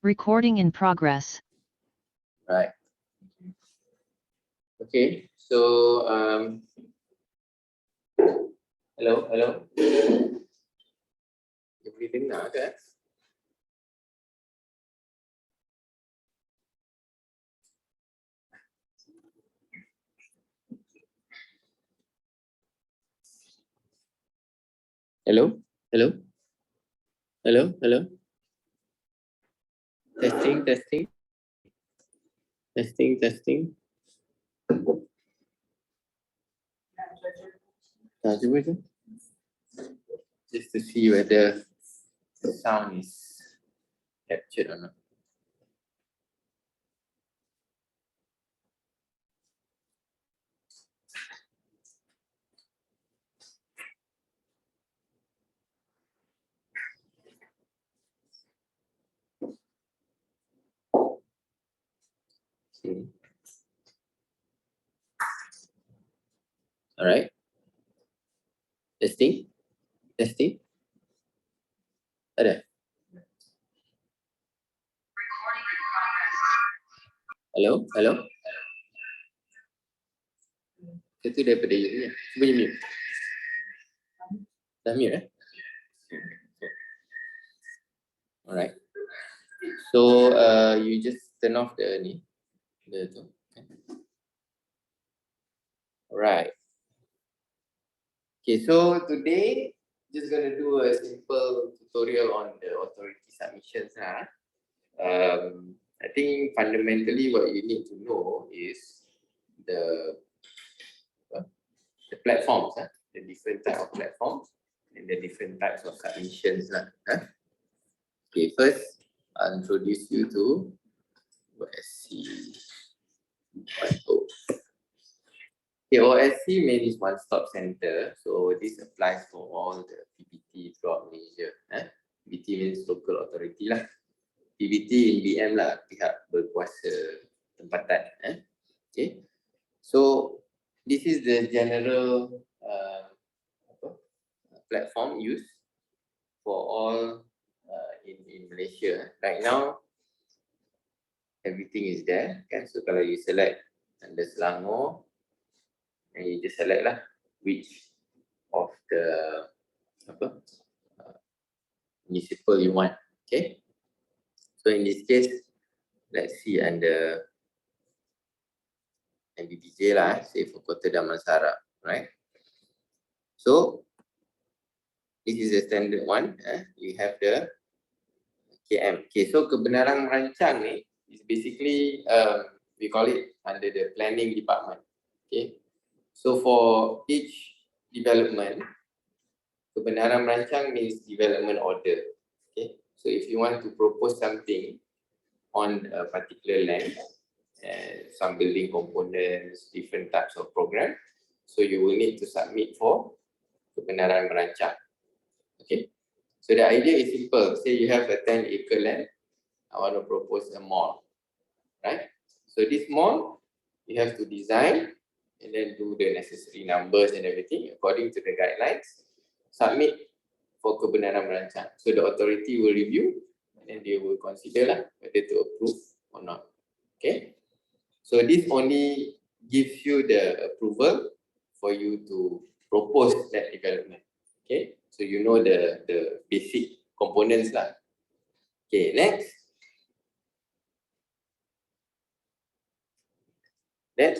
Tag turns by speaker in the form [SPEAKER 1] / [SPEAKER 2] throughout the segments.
[SPEAKER 1] Recording in progress.
[SPEAKER 2] Right. Okay. So hello. You breathing now, okay? Hello. Testing. Cuba je. Just to see whether the sound is captured or not. Okay. All right. Testing. Ada. Hello. Itu daripada you ni. Cuba you mute. Dah mute Alright. So you just turn off the ni. Alright. Okay, so today just gonna do a simple tutorial on the authority submissions. I think fundamentally what you need to know is the platforms, the different type of platforms and the different types of submissions. Okay, first I'll introduce you to OSC 2.0. Okay, OSC means one-stop center. So this applies for all the PBT throughout Malaysia. PBT means local authority lah. PBT in BM lah, pihak berkuasa tempatan. Okay, so this is the general platform used for all in Malaysia. Right now, everything is there. Kan? So kalau you select under Selangor, and you just select lah which of the municipal you want. Okay. So in this case, let's see under MBBJ lah, say for Kota Damansara, right? So this is the standard one. You have the KM. Okay, so kebenaran merancang ni is basically we call it under the planning department. Okay, so for each development, kebenaran merancang means development order. Okay, so if you want to propose something on a particular land, some building components, different types of program, so you will need to submit for kebenaran merancang. Okay, so the idea is simple. Say you have a 10-acre land, I want to propose a mall, right? So this mall, you have to design and then do the necessary numbers and everything according to the guidelines, submit for kebenaran merancang. So the authority will review and then they will consider whether to approve or not. Okay, so this only gives you the approval for you to propose that development. Okay, so you know the basic components lah. Okay, next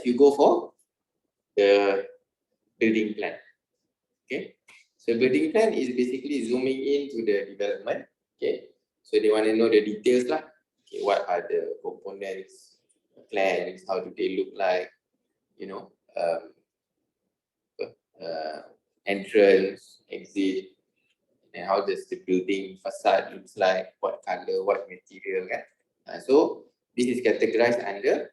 [SPEAKER 2] you go for the building plan. Okay, so building plan is basically zooming into the development. Okay, so they want to know the details lah. Okay, what are the components, plans, how do they look like, you know, entrance, exit, and how does the building facade looks like, what color, what material, kan? So this is categorized under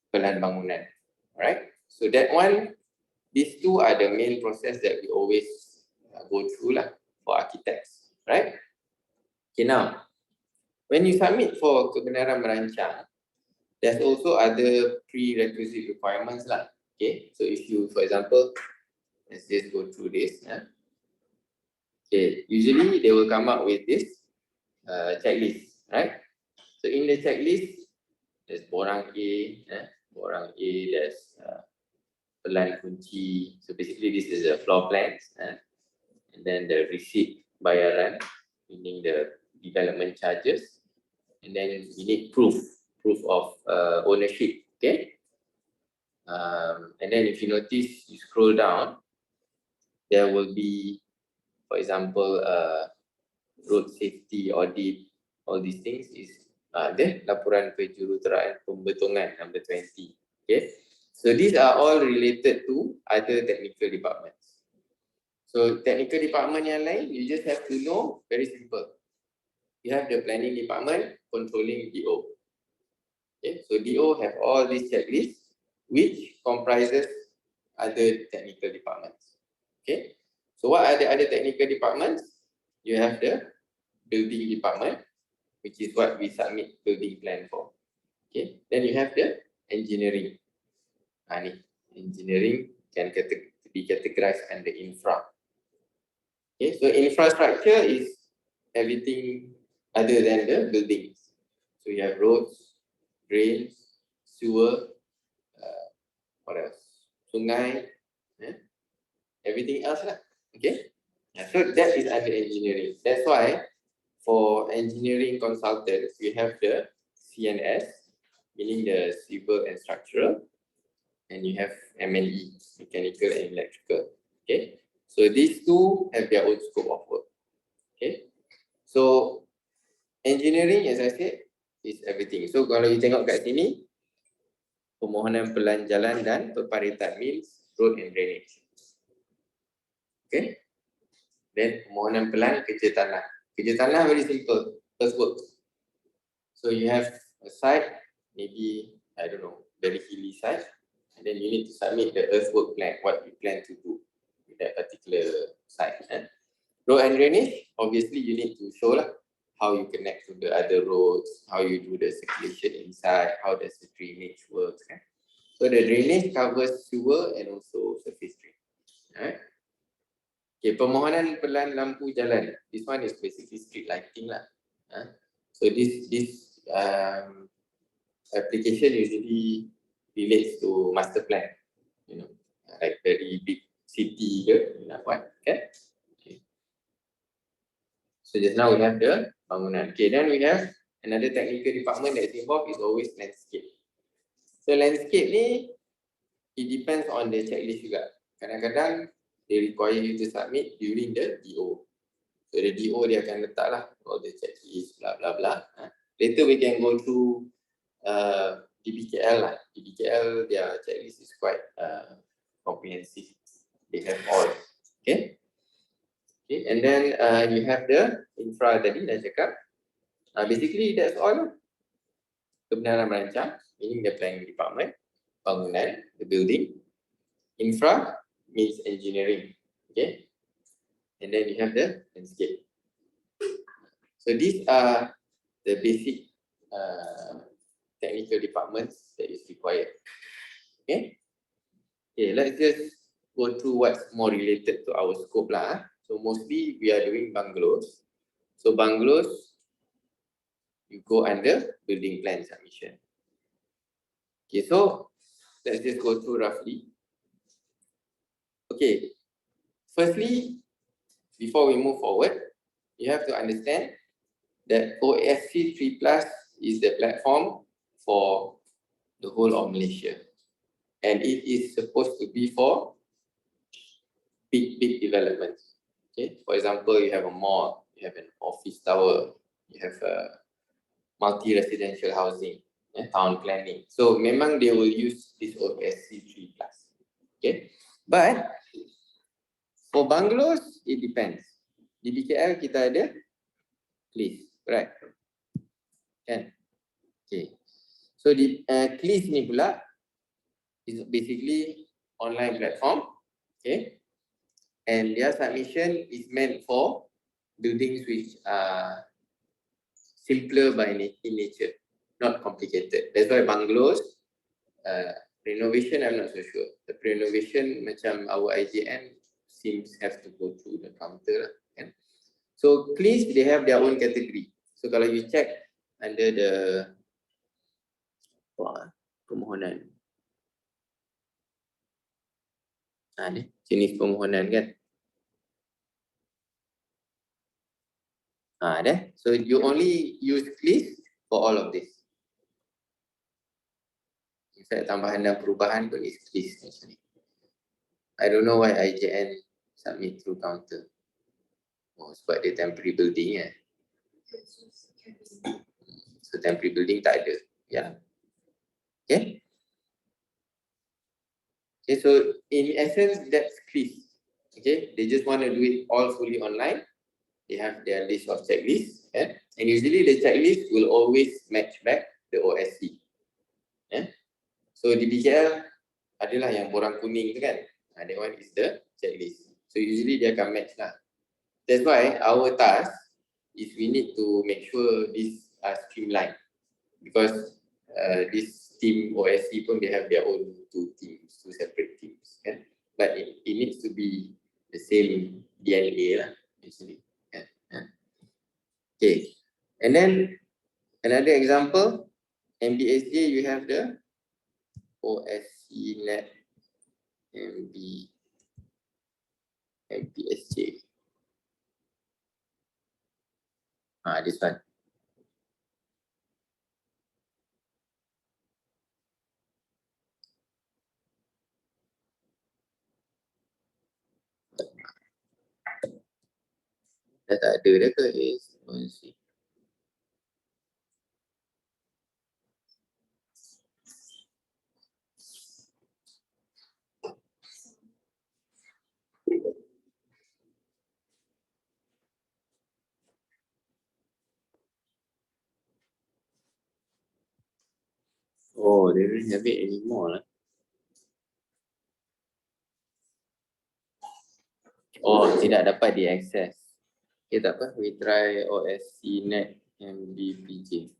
[SPEAKER 2] pelan bangunan. Alright, so that one, these two are the main process that we always go through lah for architects, right? Okay, now when you submit for kebenaran merancang, there's also other prerequisite requirements lah. Okay, so if you, for example, let's just go through this. Okay, usually they will come up with this checklist. right? So in the checklist, there's borang A, borang A, there's pelan kunci. So basically this is the floor plans, and then the receipt bayaran, meaning the development charges, and then we need proof of ownership, okay? And then if you notice, you scroll down, there will be, for example, road safety audit, all these things is the laporan kejuruteraan pembetongan number 20. Okay, so these are all related to other technical departments. So technical department yang lain, you just have to know, very simple. You have the planning department controlling DO. Okay, so DO have all these checklists which comprises other technical departments. Okay, so what are the other technical departments? You have the building department, which is what we submit building plan for. Okay, then you have the engineering. Engineering can be categorized under infra. Okay, so infrastructure is everything other than the buildings. So you have roads, drains, sewer, what else? Sungai, everything else lah. Okay, so that is under engineering. That's why for engineering consultants, we have the CNS, meaning the civil and structural, and you have M&E, mechanical and electrical. Okay, so these two have their own scope of work. Okay, so engineering, as I said, is everything. So kalau you tengok kat sini, permohonan pelan jalan dan perparitan means road and drainage. Okay, then permohonan pelan kerja tanah. Kerja tanah very simple, earthwork. So you have a site, maybe, I don't know, very hilly site, and then you need to submit the earthwork plan, what you plan to do with that particular site. Road and drainage, obviously you need to show how you connect to the other roads, how you do the circulation inside, how does the drainage works. So the drainage covers sewer and also surface drain. Alright. Okay, permohonan pelan lampu jalan. This one is basically street lighting lah. So this application usually relates to master plan, you know, like very big city ke, what, okay? Okay. So just now we have the bangunan. Okay, then we have another technical department that is involved is always landscape. So landscape ni, it depends on the checklist juga. Kadang-kadang they require you to submit during the DO. So the DO dia akan letak lah all the checklist, blah blah blah. Later we can go through DBKL lah. DBKL, their checklist is quite comprehensive. They have all. Okay. Okay, and then you have the infra tadi dah cakap. Basically that's all. Kebenaran merancang, meaning the planning department, bangunan, the building. Infra means engineering. Okay. And then you have the landscape. So these are the basic technical departments that is required. Okay. Okay, let's just go through what's more related to our scope lah. So mostly we are doing bungalows. So bungalows, you go under building plan submission. Okay, so let's just go through roughly. Okay, firstly, before we move forward, you have to understand that OSC 3+ is the platform for the whole of Malaysia. And it is supposed to be for big developments. Okay, for example, you have a mall, you have an office tower, you have a multi-residential housing, town planning. So memang they will use this OSC 3+. Okay, but for bungalows, it depends. Di BKL kita ada CLIS, right? Kan? Okay. So di CLIS ni pula is basically online platform, okay? And their submission is meant for buildings which are simpler in nature, not complicated. That's why bungalows, renovation, I'm not so sure. The renovation macam our IJN seems have to go through the counter. Kan? So CLIS, they have their own category. So kalau you check under the permohonan. Ni jenis permohonan kan. Dah. So you only use CLIS for all of this. Misalnya tambahan dan perubahan pun is CLIS actually. I don't know why IJN submit through counter. Sebab dia temporary building kan. So temporary building tak ada. Okay. Okay, so in essence that's CLIS. Okay, they just want to do it all fully online. They have their list of checklists, and usually the checklist will always match back the OSC. So di BKL adalah yang borang kuning tu kan. That one is the checklist. So usually dia akan match lah. That's why our task is we need to make sure these are streamlined, because this team OSC pun they have their own two separate teams, kan? But it needs to be the same DNA lah, actually. Okay, and then another example, MBSJ, you have the OSC net MBSJ. This one. Dah tak ada dah ke? Oh, they don't have it anymore lah. Oh, tidak dapat diakses. Okay, tak apa. We try OSC net MBPJ.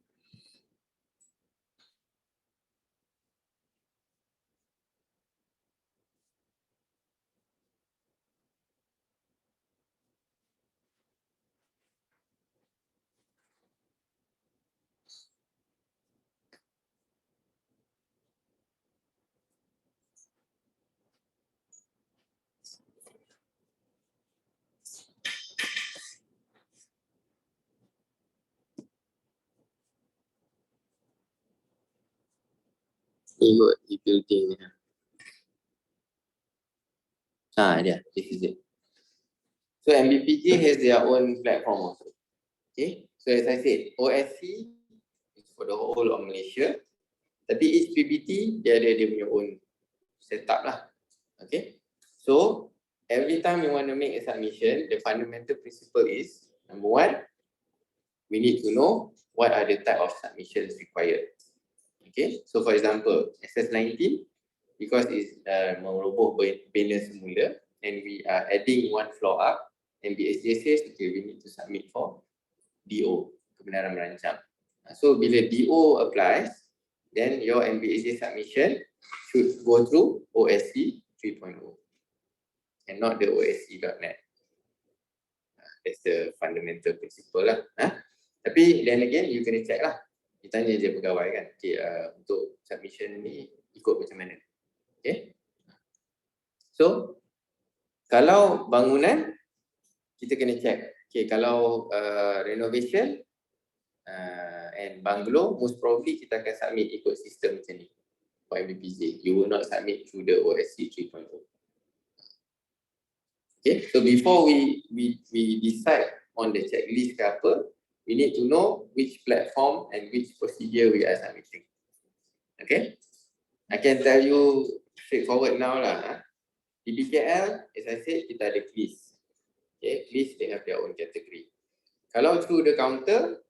[SPEAKER 2] Ikut di building ni. Dia. This is it. So MBPJ has their own platform also. Okay. So as I said, OSC is for the whole of Malaysia. Tapi each PBT dia ada dia punya own setup lah. Okay. So every time you want to make a submission, the fundamental principle is, number one, we need to know what are the type of submissions required. Okay, so for example, SS19, because it's meroboh bina semula and we are adding one floor up, MBSJ says, okay, we need to submit for DO, kebenaran merancang. So bila DO applies, then your MBSJ submission should go through OSC 3.0 and not the OSC.net. That's the fundamental principle lah. Tapi then again, you kena check lah. Kita tanya je pegawai kan, okay, untuk submission ni ikut macam mana. Okay. So, kalau bangunan, kita kena check. Okay, kalau renovation and bungalow, most probably kita akan submit ikut sistem macam ni. For MBPJ, you will not submit through the OSC 3.0. Okay, so before we decide on the checklist ke apa, we need to know which platform and which procedure we are submitting. Okay, I can tell you straightforward now lah. Di BKL, as I said, kita ada CLIS. Okay, CLIS, they have their own category. Kalau through the counter,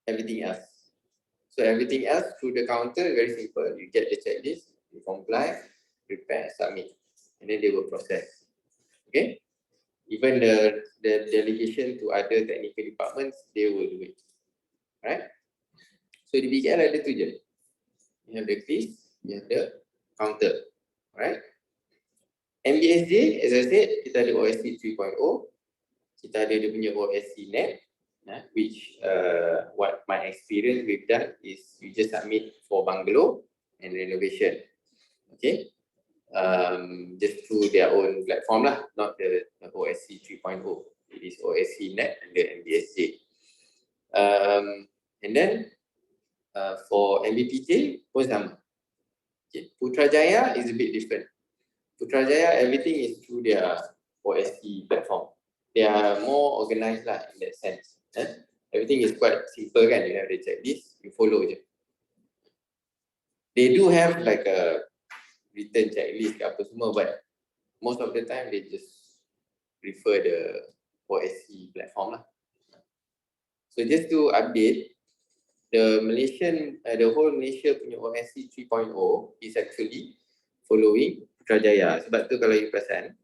[SPEAKER 2] everything else. So everything else through the counter, very simple. You get the checklist, you comply, prepare, submit, and then they will process. Okay. Even the delegation to other technical departments, they will do it. Right? So di BKL ada tu je. You have the CLIS, you have the counter. Right? MBSJ, as I said, kita ada OSC 3.0. Kita ada dia punya OSC net, which what my experience with that is you just submit for bungalow and renovation. Okay. Just through their own platform lah, not the OSC 3.0. It is OSC Net and the MBSJ. And then for MBPJ pun sama. Okay. Putrajaya is a bit different. Putrajaya, everything is through their OSC platform. They are more organized lah in that sense. Everything is quite simple kan, you have the checklist, you follow je. They do have like a written checklist ke apa semua, but most of the time they just prefer the OSC platform lah. So just to update, the Malaysian, the whole Malaysia punya OSC 3.0 is actually following Putrajaya. Sebab tu kalau you perasan,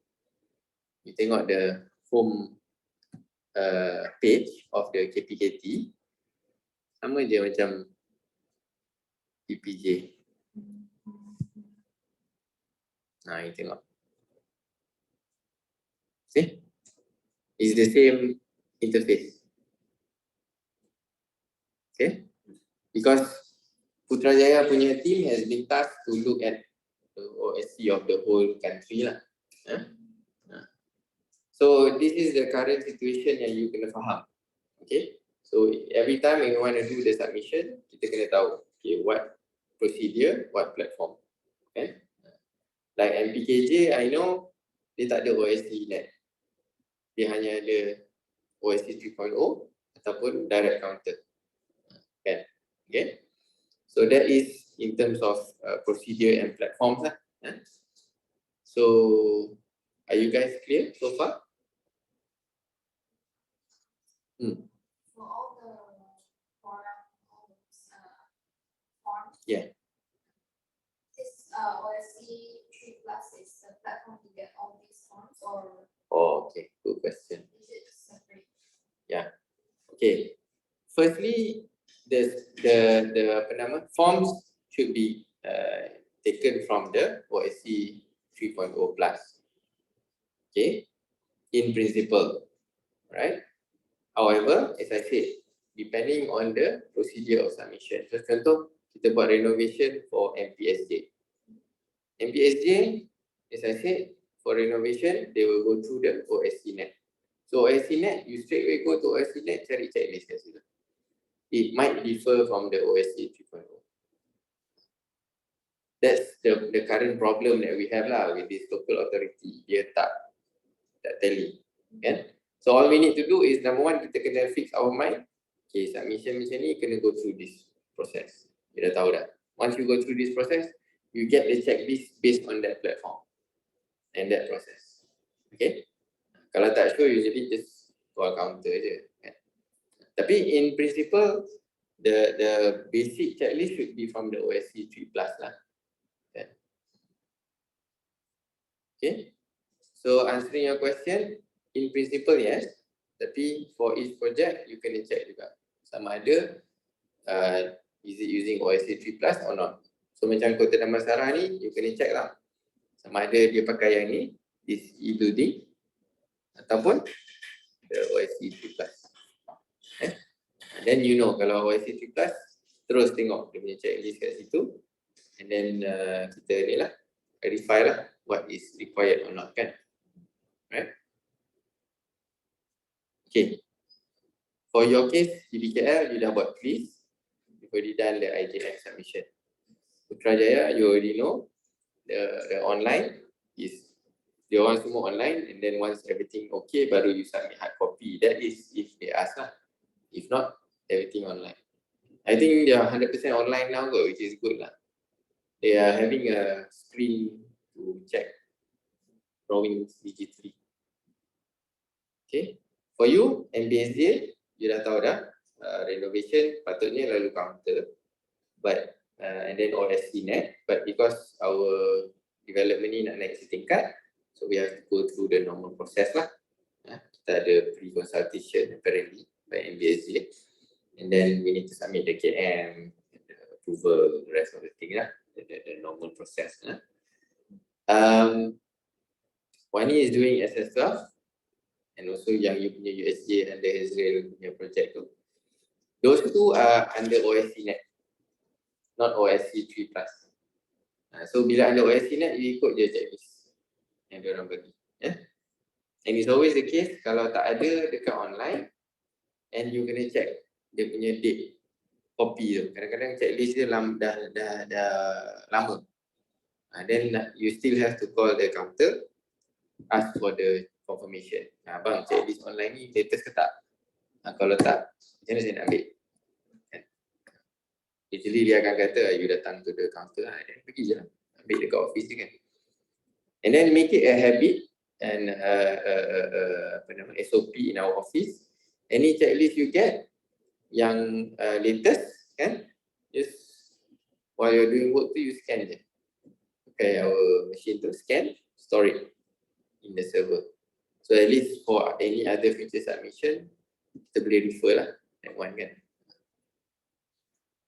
[SPEAKER 2] you tengok the home page of the KPKT, sama je macam PPJ. Nah, you tengok. See? It's the same interface. Okay? Because Putrajaya punya team has been tasked to look at the OSC of the whole country lah. So this is the current situation yang you kena faham. Okay? So every time you want to do the submission, kita kena tahu, okay, what procedure, what platform. Okay? Like MPKJ, I know dia tak ada OSC net. Dia hanya ada OSC 3.0 ataupun direct counter. Okay? Okay? So that is in terms of procedure and platforms lah. So are you guys clear so far?
[SPEAKER 1] For all the forms,
[SPEAKER 2] Yeah.
[SPEAKER 1] this OSC 3+ is the platform to get all these forms, or
[SPEAKER 2] Oh, okay. Good question.
[SPEAKER 1] is it separate?
[SPEAKER 2] Yeah. Okay. Firstly, the apa nama, forms should be taken from the OSC 3.0 plus. Okay. In principle, right? However, as I said, depending on the procedure of submission. So, contoh, kita buat renovation for MPSJ. MPSJ, as I said, for renovation, they will go through the OSC net. So, OSC net, you straight away go to OSC net, cari checklist kat situ. It might differ from the OSC 3.0. That's the current problem that we have lah with this local authority. Dia tak tally. Kan? So all we need to do is, number one, kita kena fix our mind. Okay, submission macam ni kena go through this process. You dah tahu dah. Once you go through this process, you get the checklist based on that platform and that process. Okay? Kalau tak sure, usually just call counter je. Kan? Tapi in principle, the basic checklist should be from the OSC 3+ lah. Okay? Okay? So answering your question, in principle yes, tapi for each project you kena check juga sama ada is it using OSC 3+ or not. So macam Kota Damansara ni, you kena check lah sama ada dia pakai yang ni, this e-building ataupun the OSC 3+. Then you know kalau OSC 3+, terus tengok dia punya checklist kat situ, and then kita ni lah verify lah what is required or not kan. Right? Okay. For your case, DBKL, you dah buat quiz. You've already done the IJF submission. Putrajaya, you already know. The online is, the one semua online, and then once everything okay, baru you submit hard copy. That is if they ask lah. If not, everything online. I think they are 100% online now, which is good lah. They are having a screen to check drawings digitally. Okay. For you, MBSJ, you dah tahu dah, renovation patutnya lalu counter, but and then OSC net, but because our development ni nak naik setingkat, so we have to go through the normal process lah. Kita ada pre-consultation apparently by MBSJ, and then we need to submit the KM, the approval, the rest of the thing lah, the normal process lah. Wani is doing SS12, and also yang you punya USJ and the Israel punya project tu. Those two are under OSC net, not OSC 3+. So bila under OSC net, you ikut je checklist yang diorang bagi. And it's always the case, kalau tak ada dekat online, and you kena check dia punya date copy tu. Kadang-kadang checklist dia dah lama. Then you still have to call the counter, ask for the confirmation. Bang, checklist online ni latest ke tak? Kalau tak, macam mana saya nak ambil? Usually dia akan kata, you datang to the counter, then pergi je lah. Ambil dekat office je kan. And then make it a habit and SOP in our office. Any checklist you get yang latest kan, just while you're doing work tu, you scan je. Okay, our machine to scan, store it in the server. So at least for any other future submission, kita boleh refer lah that one kan.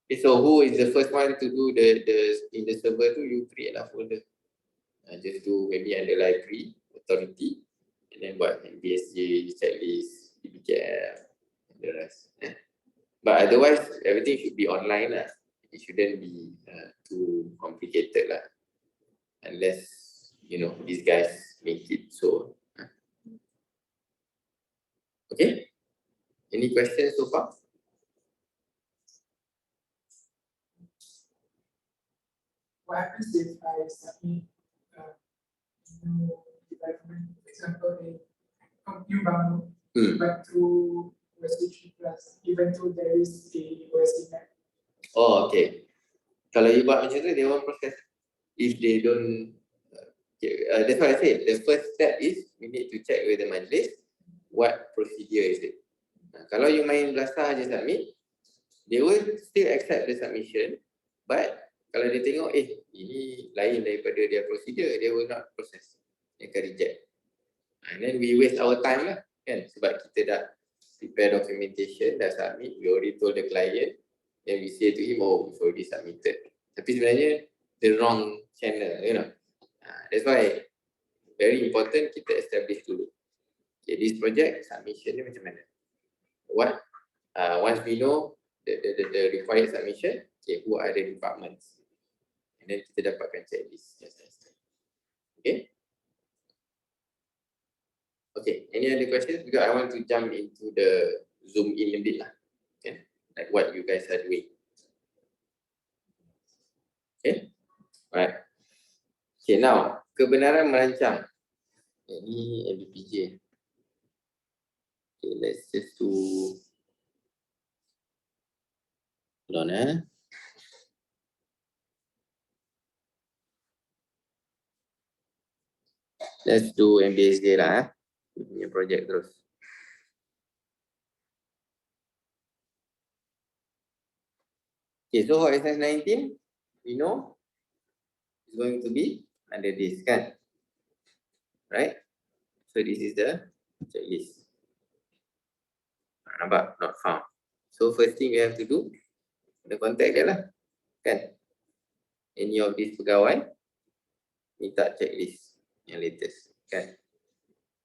[SPEAKER 2] Okay, so who is the first one to do the in the server tu, you create lah folder. Just do maybe under library, authority, and then buat BSJ, checklist, DBKM, and the rest. But otherwise, everything should be online lah. It shouldn't be too complicated lah. Unless, you know, these guys make it so. Okay? Any questions so far?
[SPEAKER 3] What happens if I submit new development, for example, a new bangun, but through OSC 3+, even though there is a OSC net?
[SPEAKER 2] Oh, okay. Kalau you buat macam tu, they won't process. If they don't, that's why I said, the first step is we need to check with the majlis what procedure is it. Kalau you main belasah je submit, they will still accept the submission, but kalau dia tengok, ini lain daripada dia procedure, they will not process. Dia akan reject. And then we waste our time lah, kan? Sebab kita dah prepare documentation, dah submit, we already told the client, then we say to him, oh, we've already submitted. Tapi sebenarnya, the wrong channel, you know. That's why, very important kita establish dulu. Okay, this project, submission ni macam mana? What? Once we know the required submission, okay, who are the departments? And then kita dapatkan checklist. Okay? Okay, any other questions? Because I want to jump into the zoom in a bit lah. Okay? Like what you guys are doing. Okay? Alright. Okay, now, kebenaran merancang. Ini MBPJ. Okay, let's just do... Hold on, Let's do MBSJ lah, punya project terus. Okay, so for SS 19, we know it's going to be under this, kan? Right? So this is the checklist. Nampak? Not found. So first thing we have to do, kena contact dia lah, kan? Any of these pegawai, minta checklist yang latest, kan?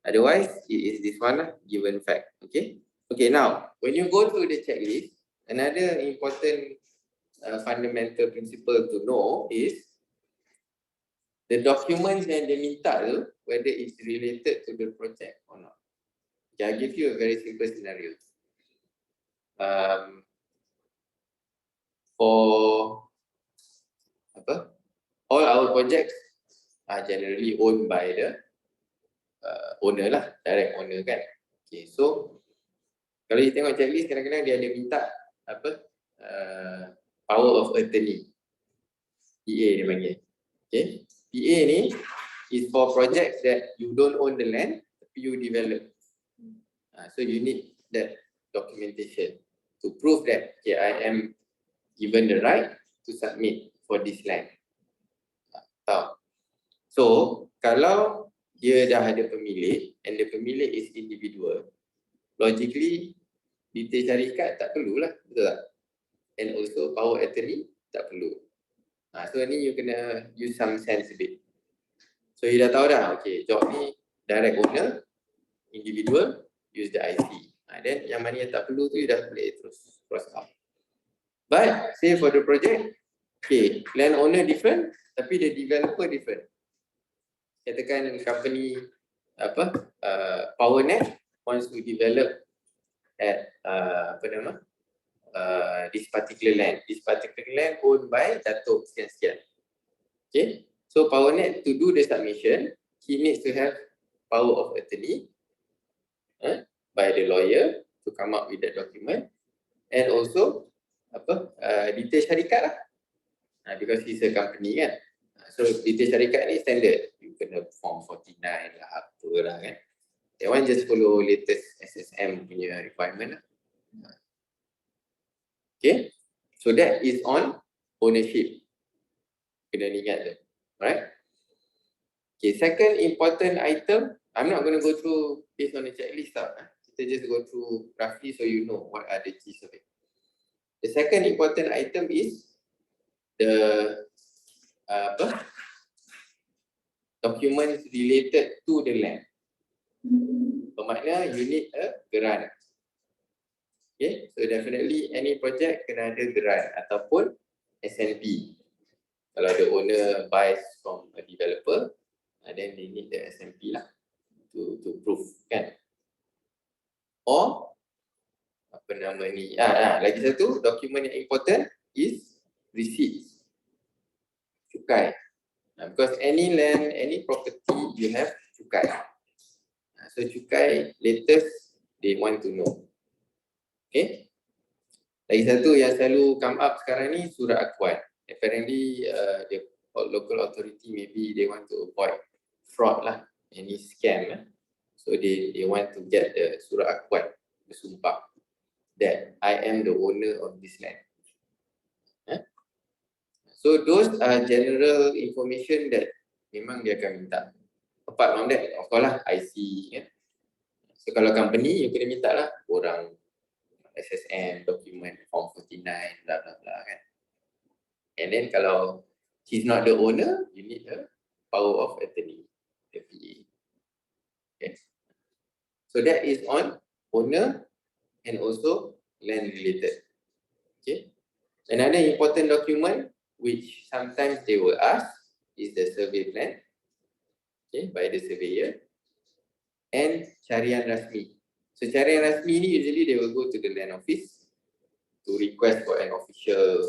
[SPEAKER 2] Otherwise, it is this one lah, given fact. Okay? Okay, now, when you go through the checklist, another important fundamental principle to know is the documents yang dia minta tu, whether it's related to the project or not. Okay, I'll give you a very simple scenario. For all our projects are generally owned by the owner lah, direct owner kan. Okay, so kalau you tengok checklist, kadang-kadang dia ada minta power of attorney, PA dia panggil. Okay, PA ni is for projects that you don't own the land, tapi you develop. So you need that documentation to prove that okay, I am given the right to submit for this land. So kalau dia dah ada pemilik and the pemilik is individual, logically detail syarikat tak perlulah, betul tak? And also power attorney tak perlu. So ni you kena use some sense a bit. So you dah tahu dah, okay, job ni direct owner, individual, use the IC. Then yang mana yang tak perlu tu you dah boleh terus cross out. But say for the project, okay, landowner different tapi the developer different. Katakan company PowerNet wants to develop at this particular land. This particular land owned by Datuk sekian-sekian. Okay, so PowerNet to do the submission, he needs to have power of attorney by the lawyer to come up with that document, and also detail syarikat lah, because he's a company kan. So detail syarikat ni standard, you kena form 49 lah apa lah kan. That one just follow latest SSM punya requirement lah. Okay, so that is on ownership. Kena ingat tu, right? Okay, second important item, I'm not going to go through based on the checklist lah. Kita just go through roughly so you know what are the gist of it. The second important item is the documents related to the land. Bermakna you need a grant. Okay, so definitely any project kena ada grant ataupun SNP. Kalau the owner buys from a developer, then they need the SNP lah to prove kan. Or apa nama ni? Lagi satu dokumen yang important is receipts. Cukai. Because any land, any property you have cukai. So cukai latest they want to know. Okay. Lagi satu yang selalu come up sekarang ni surat akuan. Apparently the local authority maybe they want to avoid fraud lah, any scam. So they want to get the surat akuan bersumpah that I am the owner of this land. So those are general information that memang dia akan minta. Apart from that, of course lah IC kan. So kalau company, you kena minta lah orang SSM, document, form 49, bla bla bla kan. And then kalau he's not the owner, you need a power of attorney, the PA. Okay. So that is on owner and also land related. Okay. Another important document which sometimes they will ask is the survey plan, okay, by the surveyor, and carian rasmi. So carian rasmi ni usually they will go to the land office to request for an official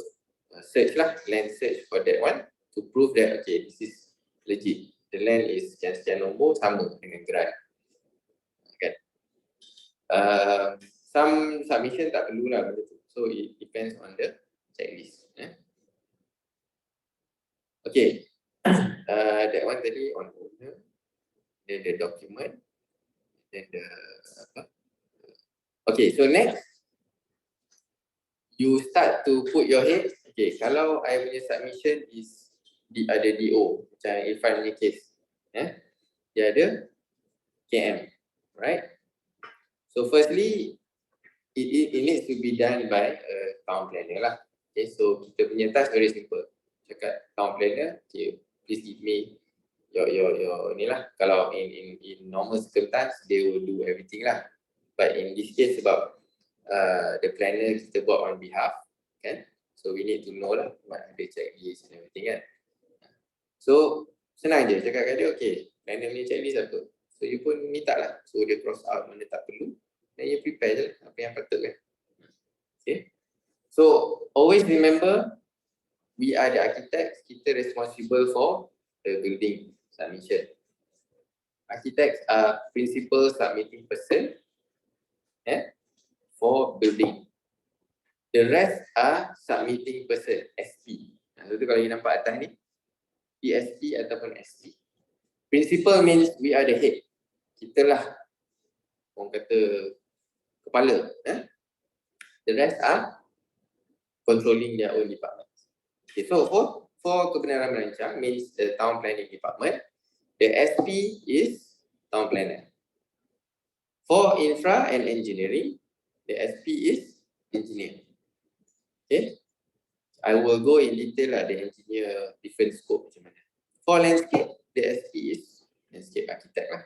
[SPEAKER 2] search lah, land search for that one to prove that okay, this is legit. The land is sekian-sekian nombor sama dengan grant. Kan? Some submission tak perlu lah benda tu. So it depends on the checklist. Okay, that one tadi on owner, then the document, then the okay, so next you start to put your head. Okay, kalau I punya submission is ada DO, macam Irfan punya case, dia ada KM, right? So firstly, it needs to be done by a town planner lah. Okay, so kita punya task very simple. Cakap town planner, okay, please give me your ni lah. Kalau in normal circumstance, they will do everything lah. But in this case sebab the planner kita buat on behalf, kan? So we need to know lah what ada checklist and everything kan. So senang je cakap kat dia, okay, planner punya checklist apa. So you pun minta lah. So dia cross out mana tak perlu. Dan you prepare je apa yang patut kan. Okay. So always remember, we are the architects, kita responsible for the building submission. Architects are principal submitting person for building. The rest are submitting person, SP. So tu kalau you nampak atas ni, PSP ataupun SP. Principal means we are the head. Kita lah orang kata kepala. The rest are controlling their own department. Okay, so for kebenaran merancang means the town planning department. The SP is town planner. For infra and engineering, the SP is engineer. Okay, I will go in detail lah the engineer different scope macam mana. For landscape, the SP is landscape architect lah.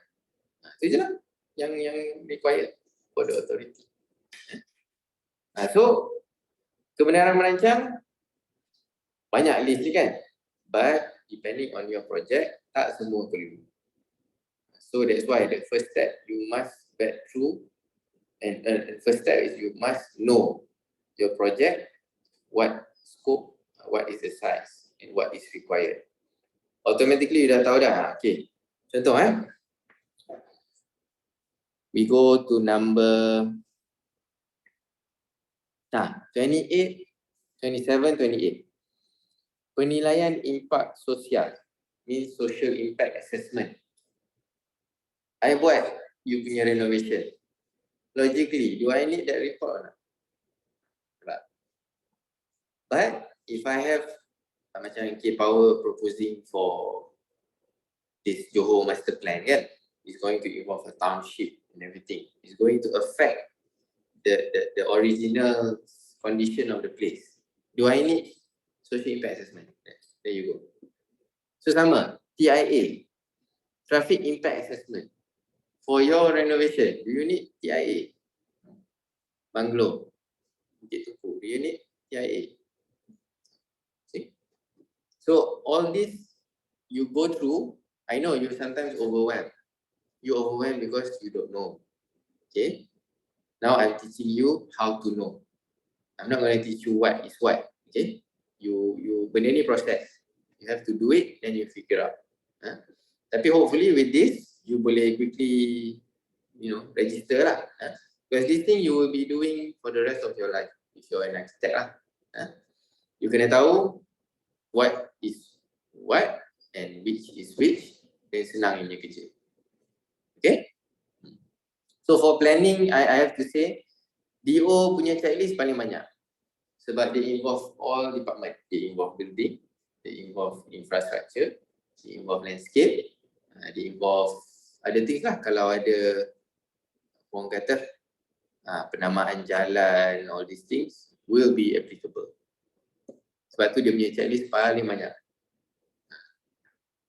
[SPEAKER 2] Itu je lah yang required. for the authority. So kebenaran merancang banyak list ni kan, but depending on your project, tak semua perlu. So that's why the first step you must vet through, and first step is you must know your project, what scope, what is the size, and what is required. Automatically you dah tahu dah. Okay, contoh we go to number 28, 27, 28. Penilaian impak sosial, means social impact assessment. I buat you punya renovation. Logically, do I need that report or not? Tak. But if I have macam K-Power proposing for this Johor master plan kan, it's going to involve a township and everything. It's going to affect the original condition of the place. Do I need social impact assessment? There you go. So sama, TIA, traffic impact assessment. For your renovation, do you need TIA? Bungalow, Bukit Tuku, do you need TIA? See? So all this you go through. I know you sometimes overwhelmed. You overwhelmed because you don't know. Okay. Now I'm teaching you how to know. I'm not going to teach you what is what. Okay. You benda ni process. You have to do it, then you figure out. Tapi hopefully with this, you boleh quickly, register lah. Because this thing you will be doing for the rest of your life if you're an architect lah. You kena tahu what is what and which is which, then senang punya kerja. Okay? So for planning, I have to say, DO punya checklist paling banyak. Sebab they involve all department. They involve building, they involve infrastructure, they involve landscape, they involve other things lah. Kalau ada orang kata penamaan jalan, all these things will be applicable. Sebab tu dia punya checklist paling banyak.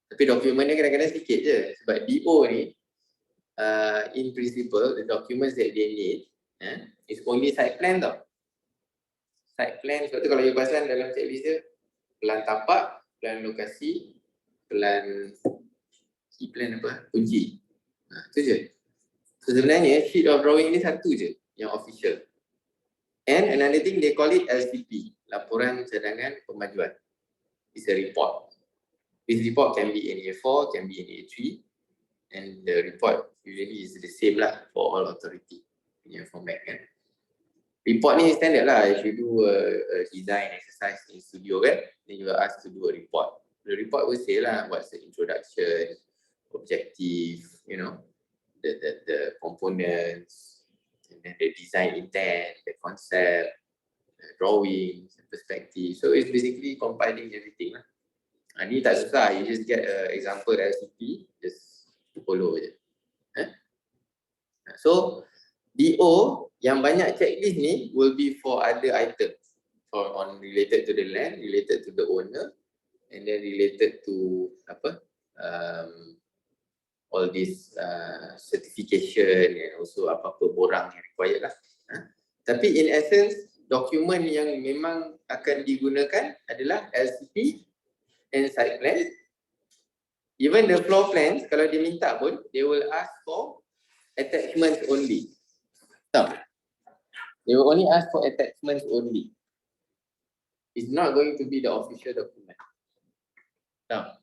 [SPEAKER 2] Tapi dokumen ni kadang-kadang sikit je. Sebab DO ni, in principle, the documents that they need is only site plan tau. Site plan, sebab tu kalau you pasal dalam checklist dia, plan tapak, plan lokasi, plan key plan apa? Kunci. Itu je. So sebenarnya sheet of drawing ni satu je yang official. And another thing they call it LCP, laporan cadangan pemajuan. It's a report. This report can be in A4, can be in A3, and the report usually is the same lah for all authority punya format kan. Report ni standard lah. If you do a design exercise in studio kan, then you are asked to do a report. The report will say lah what's the introduction, objective, the components, and then the design intent, the concept, the drawings, the perspective. So it's basically compiling everything lah. Ni tak susah, you just get an example LCP, just follow je. So DO yang banyak checklist ni will be for other items, on related to the land, related to the owner, and then related to all this certification and also apa-apa borang yang required lah. Tapi in essence, dokumen yang memang akan digunakan adalah LCP and site plan. Even the floor plans, kalau dia minta pun, they will ask for attachments only. So, they will only ask for attachments only. It's not going to be the official document. Now,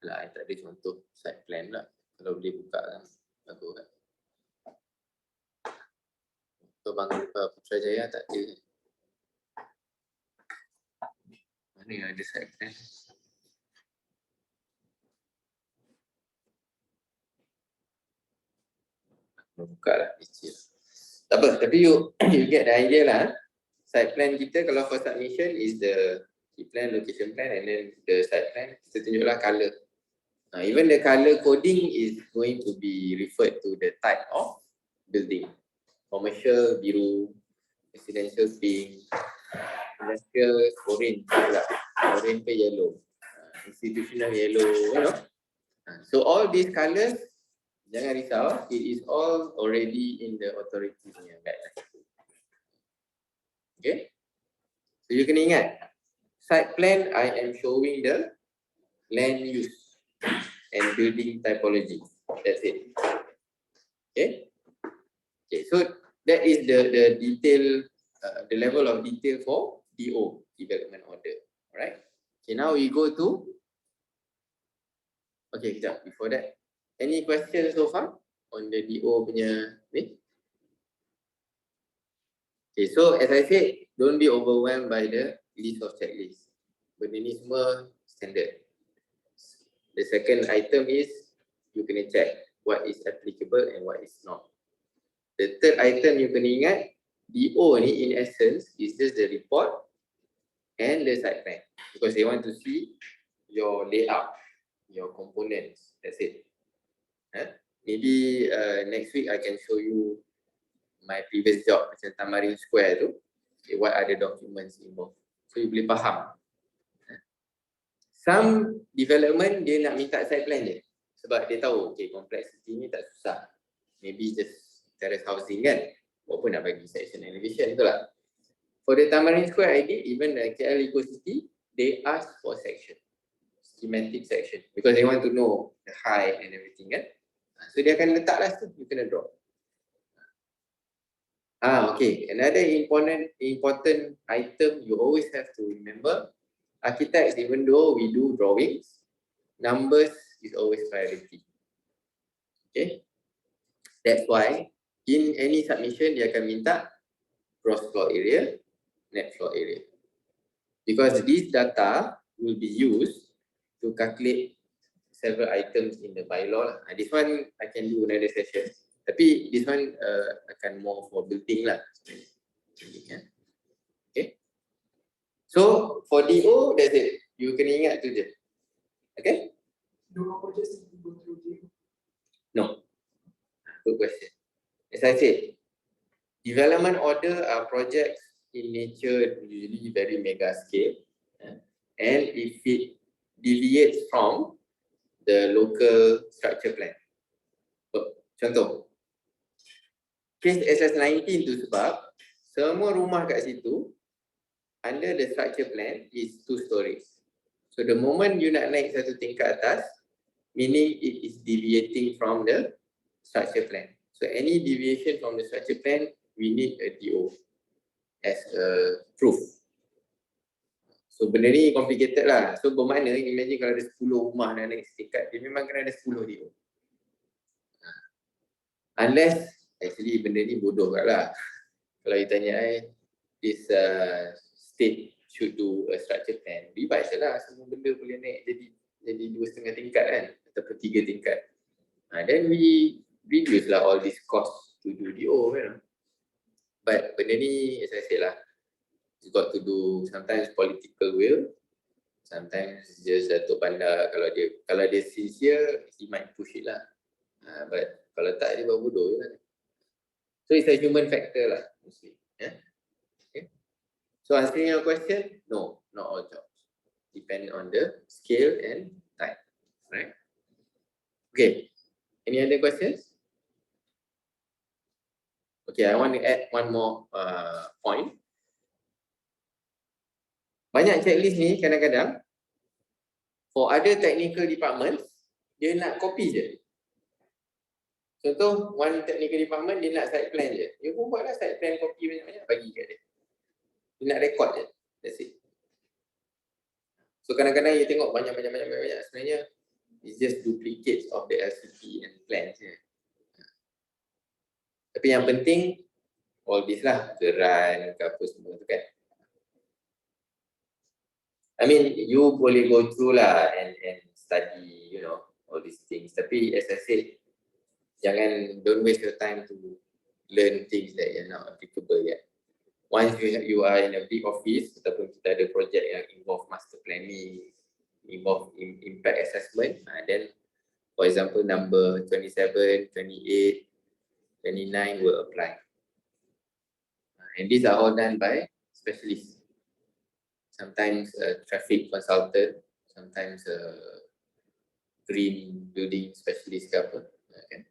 [SPEAKER 2] I tak ada contoh site plan lah. Kalau boleh buka kan, bagus kan. So, Bang Putrajaya tak ada. Mana yang ada site plan? Buka lah, kecil. Tak apa, tapi you get the idea lah. Site plan kita kalau for submission is the key plan, location plan, and then the site plan, kita tunjuklah colour. Even the colour coding is going to be referred to the type of building. Commercial, biru, residential, pink, industrial, orange pula. Orange ke yellow. Institutional yellow, So all these colours, Jangan risau, it is all already in the authority punya guideline. Okay, so you kena ingat, site plan I am showing the land use and building typology. That's it. Okay, okay, so that is the detail, the level of detail for DO, development order. Alright. Okay, now we go to, okay, kejap, before that, any questions so far on the DO punya ni? Okay, so as I said, don't be overwhelmed by the list of checklist. Benda ni semua standard. The second item is you kena check what is applicable and what is not. The third item you kena ingat, DO ni in essence is just the report and the site plan, because they want to see your layout, your components. That's it. Maybe next week I can show you my previous job macam Tamarin Square tu. Okay, what are the documents involved? So you boleh faham. Some development dia nak minta site plan je, sebab dia tahu okay, complexity ni tak susah. Maybe just terrace housing kan, walaupun nak bagi section elevation tu lah. For the Tamarin Square ID, even the KL Eco City, they ask for section, schematic section, because they want to know the height and everything kan. So dia akan letak lah tu, you kena draw. Okay, another important item you always have to remember, architects, even though we do drawings, numbers is always priority. Okay, that's why in any submission dia akan minta gross floor area, net floor area, because this data will be used to calculate several items in the bylaw. This one I can do another session, tapi this one akan more for building lah. Okay, so for DO that's it, you kena ingat tu je. Okay,
[SPEAKER 3] Do our projects need to go through DO?
[SPEAKER 2] no, good question. As I said, development order are projects in nature, usually very mega scale, and if it deviates from the local structure plan. Contoh, case SS19 tu sebab semua rumah kat situ under the structure plan is 2 stories. So the moment you nak naik satu tingkat atas, meaning it is deviating from the structure plan. So any deviation from the structure plan, we need a DO as a proof. So benda ni complicated lah. So bermakna, imagine kalau ada 10 rumah nak naik setingkat, dia memang kena ada 10 DO. Unless, actually benda ni bodoh kat lah. Kalau you tanya this state should do a structure plan, revise lah, semua benda boleh naik jadi 2,5 tingkat kan, ataupun 3 tingkat. Then we reduce lah all this cost to do DO kan. But benda ni, as I said lah, you got to do sometimes political will, sometimes just Datuk Bandar, kalau dia sincere, he might push it lah. But kalau tak, dia buat bodoh kan. So it's a human factor lah, mostly. Yeah? Okay. So answering your question, no, not all jobs. Depend on the scale and type, right? Okay, any other questions? Okay, I want to add one more point. Banyak checklist ni kadang-kadang for other technical departments, dia nak copy je. Contoh, one technical department dia nak site plan je. Dia pun buatlah site plan, copy banyak-banyak, bagi kat dia. Dia nak record je. That's it. So kadang-kadang you tengok banyak-banyak sebenarnya it's just duplicates of the LCP and plans je. Tapi yang penting all this lah, geran ke apa semua tu kan. I mean, you boleh go through lah and study, you know, all these things. Tapi as I said, don't waste your time to learn things that are not applicable yet. Once you are in a big office, ataupun kita ada project yang involve master planning, involve impact assessment, then for example number 27, 28, 29 will apply. And these are all done by specialists. Sometimes a traffic consultant, sometimes a green building specialist ke apa. Okay.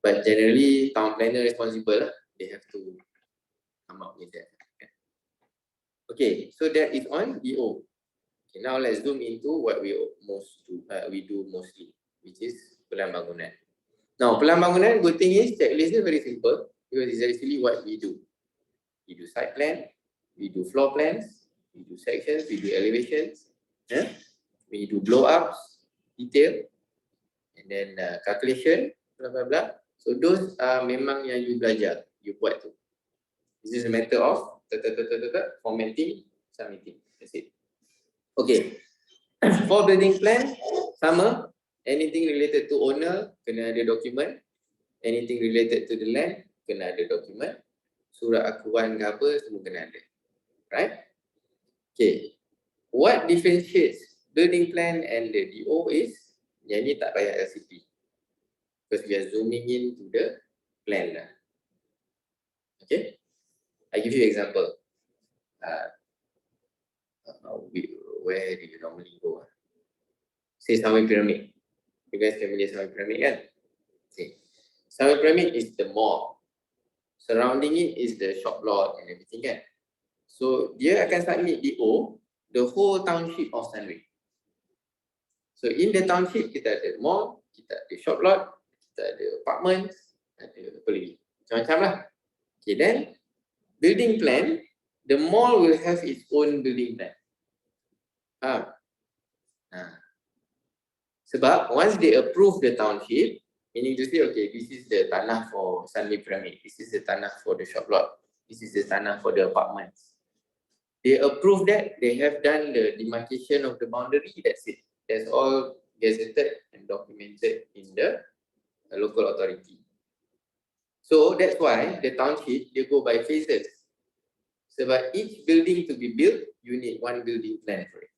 [SPEAKER 2] But generally, town planner responsible lah. They have to come up with that. Okay, so that is on DO. Okay, now let's zoom into what we do mostly, which is plan bangunan. Now, plan bangunan, good thing is checklist is very simple because it's actually what we do. We do site plan, we do floor plans, we do sections, we do elevations, we do blow ups, detail, and then calculation, blah blah blah. So those are memang yang you belajar, you buat tu. This is a matter of formatting, submitting. That's it. Okay. For building plan, sama. Anything related to owner, kena ada dokumen. Anything related to the land, kena ada dokumen. Surat akuan ke apa, semua kena ada. Right? Okay. What differentiates building plan and the DO is, yang ni tak payah LCP. Because we are zooming into the plan lah. Okay? I give you example. Where do you normally go? Say Sawi Pyramid. You guys familiar Sawi Pyramid kan? Okay. Sawi Pyramid is the mall. Surrounding it is the shop lot and everything kan? So dia akan submit DO the whole township of Sunway. So in the township kita ada mall, kita ada shop lot, kita ada apartments, ada apa lagi? Macam-macam lah. Okay, then building plan, the mall will have its own building plan. Sebab once they approve the township, meaning to say, okay, this is the tanah for Sunway Pyramid, this is the tanah for the shop lot, this is the tanah for the apartments. They approve that, they have done the demarcation of the boundary, that's it. That's all gazetted and documented in the local authority. So that's why the township, they go by phases. Sebab each building to be built, you need one building plan for it.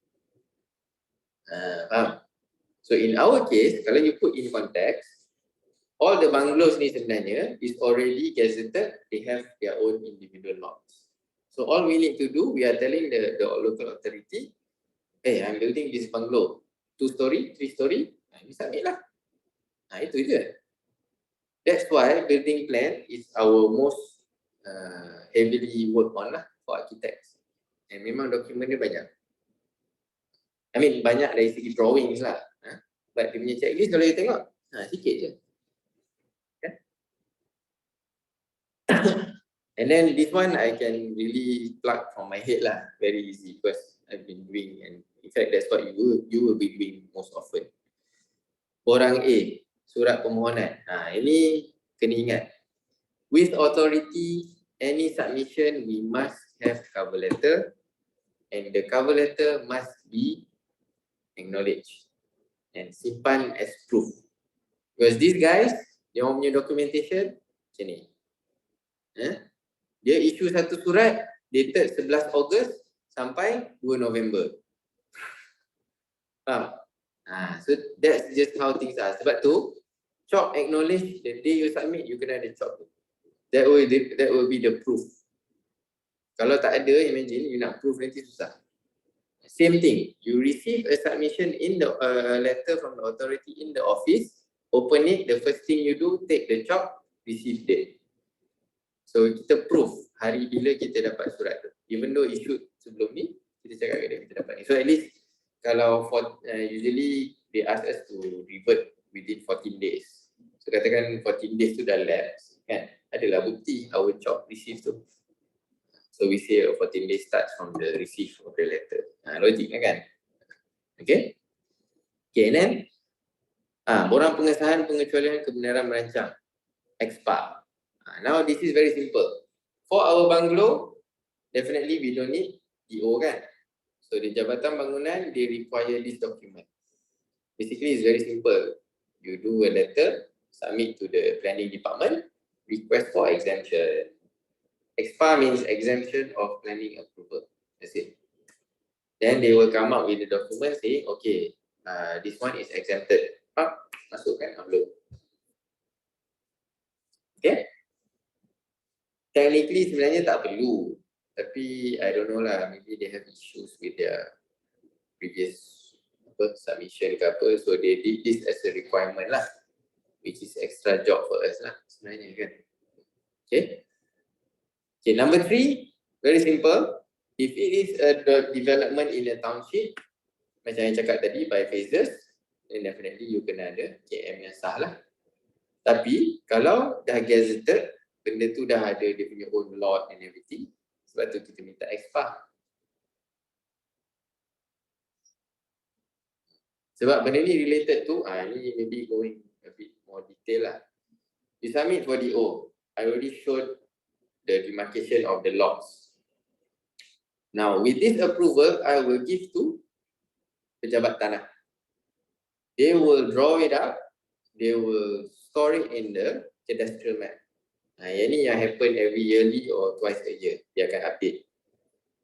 [SPEAKER 2] So in our case, kalau you put in context, all the bungalows ni sebenarnya is already gazetted, they have their own individual lots. So all we need to do, we are telling the local authority, hey, I'm building this bungalow, 2-story, 3-story, you submit lah. Itu je. That's why building plan is our most heavily worked on lah for architects. And memang dokumen dia banyak. I mean, banyak dari segi drawings lah. But dia punya checklist kalau you tengok, sikit je. Okay? And then this one I can really plug from my head lah. Very easy because I've been doing, and in fact that's what you will be doing most often. Borang A, surat permohonan. Ini kena ingat. With authority, any submission we must have cover letter, and the cover letter must be acknowledged and simpan as proof. Because these guys, dia punya documentation macam ni. Dia issue satu surat dated 11 Ogos sampai 2 November. Faham? So that's just how things are. Sebab tu, chop acknowledge the day you submit, you kena ada chop tu. That will be the proof. Kalau tak ada, imagine you nak proof nanti susah. Same thing, you receive a submission in the letter from the authority in the office, open it, the first thing you do, take the chop, receive date. So kita proof hari bila kita dapat surat tu. Even though issued sebelum ni, kita cakap dia kita dapat ni. So at least kalau usually they ask us to revert within 14 days. So katakan 14 days tu dah lapse, kan? Adalah bukti our chop receive tu. So we say 14 days starts from the receipt of the letter. Logik kan? Okay. Okay, and then borang pengesahan pengecualian kebenaran merancang. EXPA. Now this is very simple. For our bungalow, definitely we don't need DO kan? So the Jabatan Bangunan, they require this document. Basically it's very simple. You do a letter, submit to the planning department, request for exemption. EXPA means exemption of planning approval. That's it. Then they will come up with the document saying, okay, this one is exempted. Masukkan upload. Okay? Technically sebenarnya tak perlu. Tapi I don't know lah, maybe they have issues with their previous submission ke apa. So they did this as a requirement lah. which is extra job for us lah sebenarnya kan. Okay. Okay, number 3, very simple. If it is a development in a township, macam yang cakap tadi by phases, then definitely you kena ada KM yang sah lah. Tapi kalau dah gazetted, benda tu dah ada dia punya own lot and everything, sebab tu kita minta expa. Sebab benda ni related tu, ni maybe going a bit more detail lah. You submit for DO, I already showed the demarcation of the lots. Now, with this approval, I will give to pejabat tanah. They will draw it up, they will store it in the cadastral map. Yang ni yang happen every yearly or twice a year, dia akan update.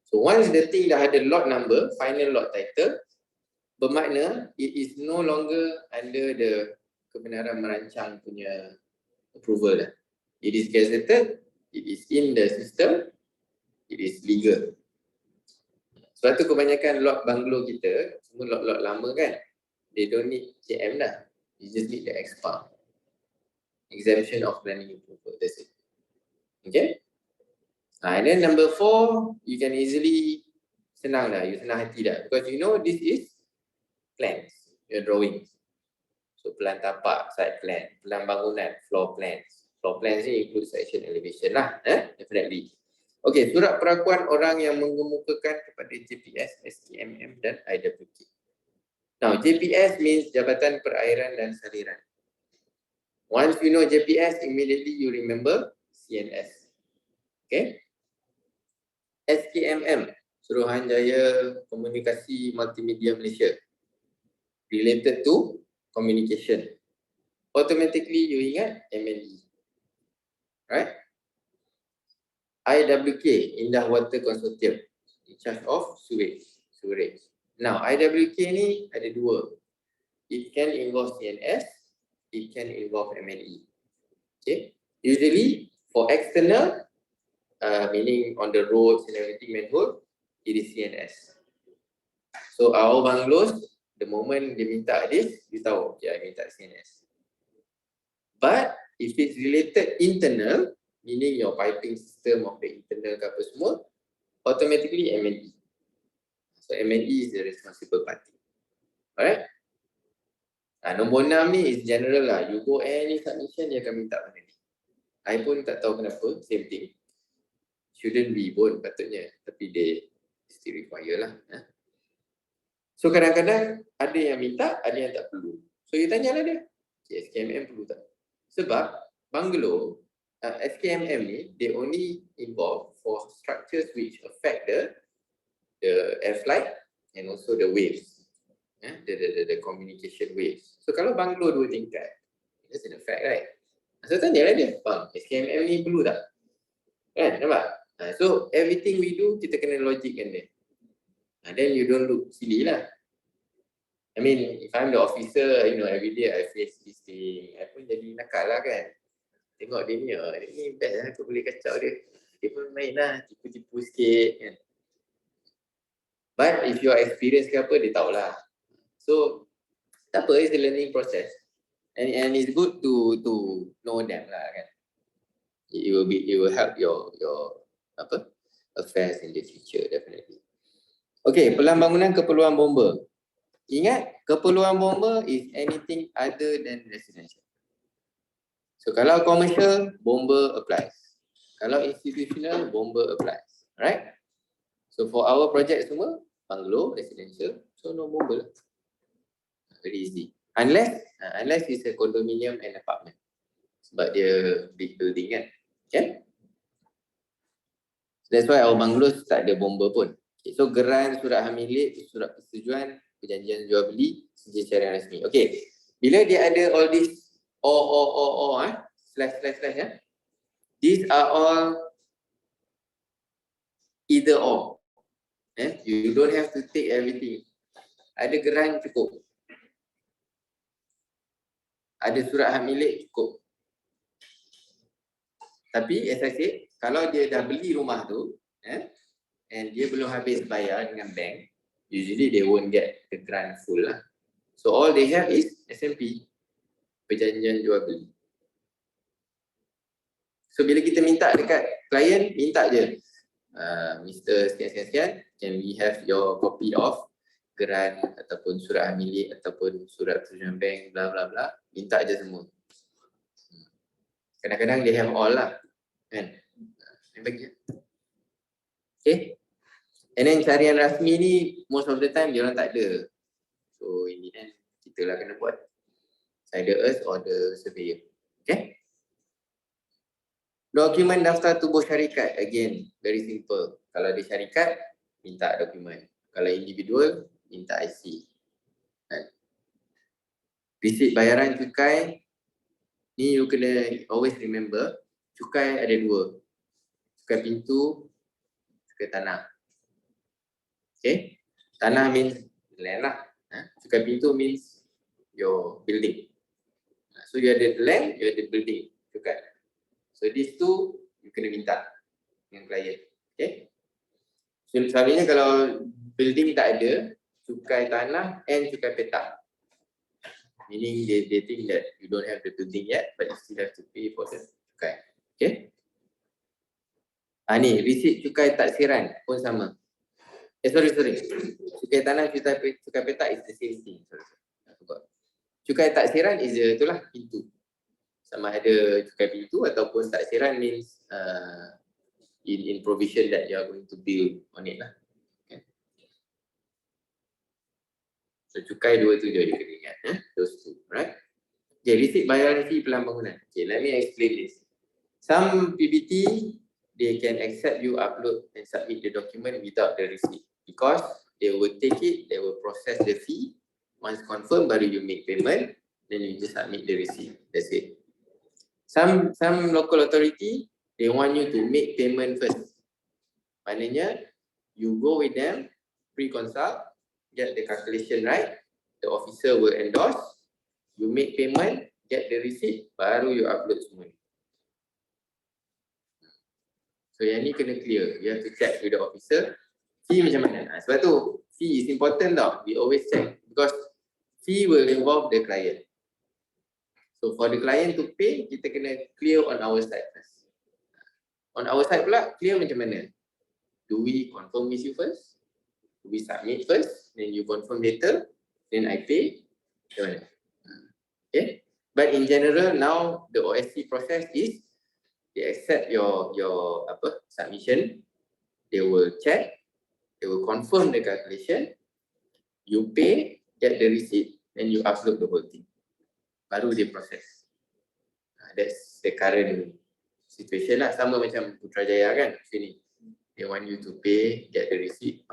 [SPEAKER 2] So once the thing dah ada lot number, final lot title, bermakna it is no longer under the kebenaran merancang punya approval dah. It is gazetted, it is in the system, it is legal. Sebab tu kebanyakan lot banglo kita, semua lot-lot lama kan, they don't need KM dah. You just need the expa. Exemption of planning approval, that's it. Okay? And then number 4, you can easily, senang dah, you senang hati dah. Because you know this is plans, your drawings. So plan tapak, site plan, plan bangunan, floor plans. Floor plans ni include section elevation lah, definitely. Okay, surat perakuan orang yang mengemukakan kepada JPS, SKMM dan IWK. Now, JPS means Jabatan Perairan dan Saliran. Once you know JPS, immediately you remember CNS. Okay? SKMM, Suruhanjaya Komunikasi Multimedia Malaysia. Related to communication. Automatically you ingat MNE. Right? IWK, Indah Water Consortium, in charge of sewage. Now, IWK ni ada 2. It can involve CNS, it can involve MNE. Okay? Usually, for external, meaning on the roads and everything, manhole, it is CNS. So, our bungalows, the moment dia minta this, you tahu, okay, I minta CNS. But, if it's related internal, meaning your piping system of the internal ke apa semua, automatically MNE. So MNE is the responsible party. Alright? Nombor 6 ni is general lah. You go any submission, dia akan minta benda ni. I pun tak tahu kenapa, same thing. Shouldn't be pun patutnya, tapi they still require lah. So kadang-kadang ada yang minta, ada yang tak perlu. So you tanyalah dia, SKMM perlu tak? Sebab bungalow, SKMM ni, they only involve for structures which affect the air flight and also the waves, the communication waves. So kalau banglo 2 tingkat, it doesn't affect, right? So tanyalah dia, bang, SKMM ni perlu tak? Kan, nampak? So everything we do, kita kena logikkan dia. Then you don't look silly lah. I mean, if I'm the officer, you know, every day I face this thing, I pun jadi nakal lah kan. Tengok dia ni best lah, aku boleh kacau dia. Dia pun main lah, tipu-tipu sikit kan. But if you are experienced ke apa, dia tahulah. So, tak apa, it's the learning process. And it's good to know them lah kan. It will help your affairs in the future, definitely. Okay, pelan bangunan keperluan bomba. Ingat, keperluan bomba is anything other than residential. So kalau commercial, bomba applies. Kalau institutional, bomba applies. Alright? So for our project semua, bungalow, residential, so no bomba. Very easy. Unless it's a condominium and apartment. Sebab dia big building kan. Okay? So that's why our bungalows tak ada bomba pun. Okay, so geran, surat hak milik, surat persetujuan, perjanjian jual beli, secara rasmi. Okay. Bila dia ada all this slash, these are all either or. You don't have to take everything. Ada geran cukup. Ada surat hak milik cukup. Tapi as I said, kalau dia dah beli rumah tu, and dia belum habis bayar dengan bank, usually they won't get the grant full lah. So all they have is SMP. perjanjian jual beli. So bila kita minta dekat klien, minta je, Mr. sekian-sekian, can we have your copy of geran ataupun surat hak milik ataupun surat persetujuan bank, bla bla bla, minta je semua. Kadang-kadang they have all lah, kan? Bagi. Okay. And then carian rasmi ni most of the time dia orang tak ada. So in the end kita lah kena buat. Either us or the surveyor. Okay. Dokumen daftar tubuh syarikat, again very simple. Kalau ada syarikat, minta dokumen. Kalau individual, minta IC. Right. Resit bayaran cukai, ni you kena always remember, cukai ada dua. Cukai pintu, cukai tanah. Okay, tanah means land lah. Cukai pintu means your building. So you ada land, you ada building, cukai. So these two you kena minta dengan klien. Okay. So selalunya kalau building tak ada, cukai tanah and cukai petak. Meaning they think that you don't have the building yet, but you still have to pay for the cukai. Okay. Ni resit cukai taksiran pun sama. Sorry. Cukai tanah, cukai petak is the same thing. Sorry. I forgot. Cukai taksiran is itulah pintu. Sama ada cukai pintu ataupun taksiran means in provision that you are going to build on it lah. Okay. So cukai dua tu je you kena ingat, those two, right? Okay, receipt bayaran fee pelan bangunan. Okay, let me explain this. Some PBT they can accept you upload and submit the document without the receipt because they will take it, they will process the fee. Once confirmed, baru you make payment, then you just submit the receipt. That's it. Some local authority, they want you to make payment first. Maknanya, you go with them, pre-consult, get the calculation right, the officer will endorse, you make payment, get the receipt, baru you upload semua. So yang ni kena clear, you have to check with the officer, fee macam mana. Sebab tu, fee is important tau, we always check, because fee will involve the client. So for the client to pay, kita kena clear on our side first. On our side pula, clear macam mana? Do we confirm with you first? Do we submit first? Then you confirm later? Then I pay? Macam mana? Okay. But in general, now the OSC process is, they accept your submission, they will check, they will confirm the calculation, you pay, get the receipt, then you upload the whole thing. Baru dia proses. That's the current situation lah. Sama macam Putrajaya kan, sini. They want you to pay, get the receipt.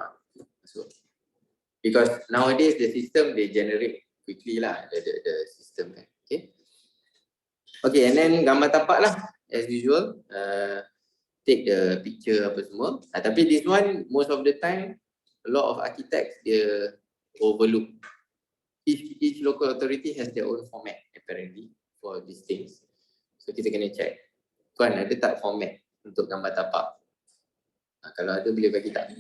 [SPEAKER 2] So, because nowadays the system they generate quickly lah, the system kan. Okay. Okay, and then gambar tapak lah, as usual. Take the picture apa semua. Tapi this one, most of the time, a lot of architects, they overlook. Each local authority has their own format apparently for these things. So kita kena check. Tuan ada tak format untuk gambar tapak? Kalau ada boleh bagi tak?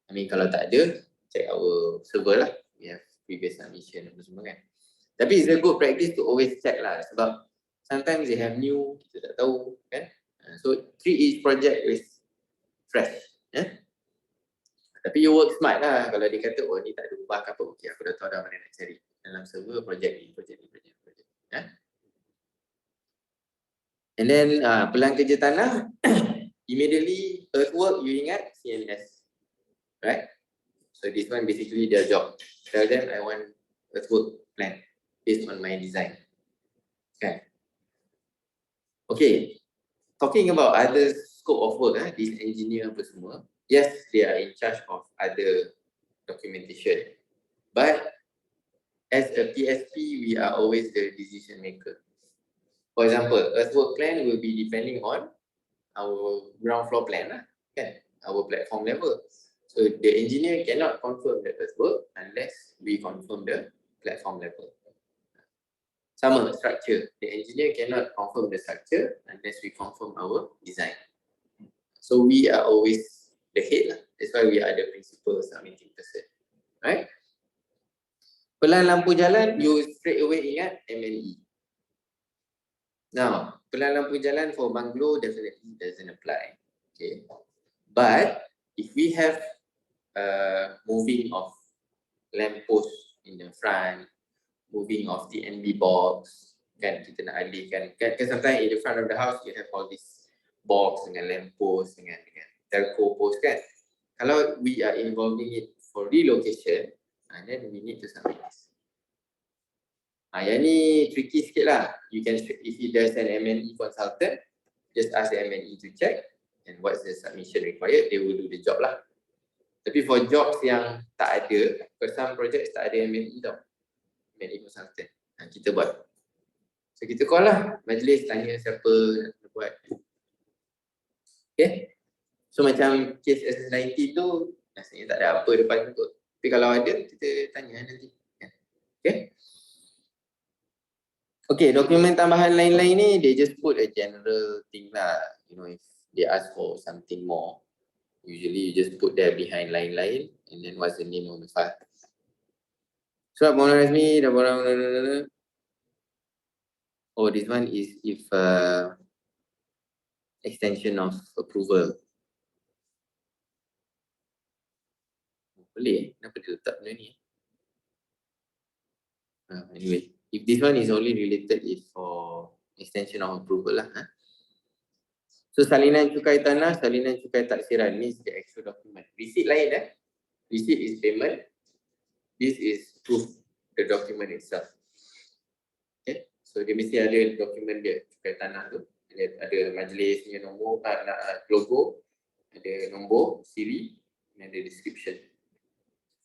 [SPEAKER 2] I mean kalau tak ada, check our server lah. We have previous submission apa semua kan. Tapi it's a good practice to always check lah. Sebab sometimes they have new, kita tak tahu kan. So treat each project with fresh. Tapi you work smart lah. Kalau dia kata, oh ni tak ada ubah ke apa, okay, aku dah tahu dah mana nak cari. Dalam server, projek ni. And then, pelan kerja tanah, immediately earthwork, you ingat CMS. Right? So this one basically their job. Tell them, I want earthwork plan based on my design. Okay. Okay. Talking about other scope of work, this engineer apa semua, yes, they are in charge of other documentation. But as a PSP, we are always the decision maker. For example, earthwork plan will be depending on our ground floor plan, our platform level. So the engineer cannot confirm the earthwork unless we confirm the platform level. Sama structure, the engineer cannot confirm the structure unless we confirm our design. So we are always the head lah. That's why we are the principal submitting person, right? Pelan lampu jalan, you straight away ingat M&E. Now, pelan lampu jalan for bungalow definitely doesn't apply. Okay. But if we have moving of lamp post in the front, moving of the NB box, kan kita nak alihkan, kan sometimes in the front of the house you have all this box dengan lamp post dengan telco post kan. Kalau we are involving it for relocation, and then we need to submit this. Yang ni tricky sikit lah. You can, if there's an M&E consultant, just ask the M&E to check and what's the submission required, they will do the job lah. Tapi for jobs yang tak ada, for some projects tak ada M&E tau, M&E consultant, kita buat. So kita call lah majlis, tanya siapa nak buat. Okay. So macam case SS19 tu, rasanya tak ada apa depan tu kot. Tapi kalau ada, kita tanya nanti. Okay. Okay, dokumen tambahan lain-lain ni, they just put a general thing lah. You know, if they ask for something more, usually you just put there behind line, and then what's the name of the file. Surat Pengeluaran Rasmi, oh, this one is if extension of approval. Boleh, kenapa dia letak benda ni? Anyway, if this one is only related is for extension of approval lah. So salinan cukai tanah, salinan cukai taksiran ni is the actual document. Receipt lain Receipt is payment. This is proof, the document itself. Okay, so dia mesti ada dokumen dia cukai tanah tu. Ada majlis punya nombor, logo, ada nombor, siri, dan ada description.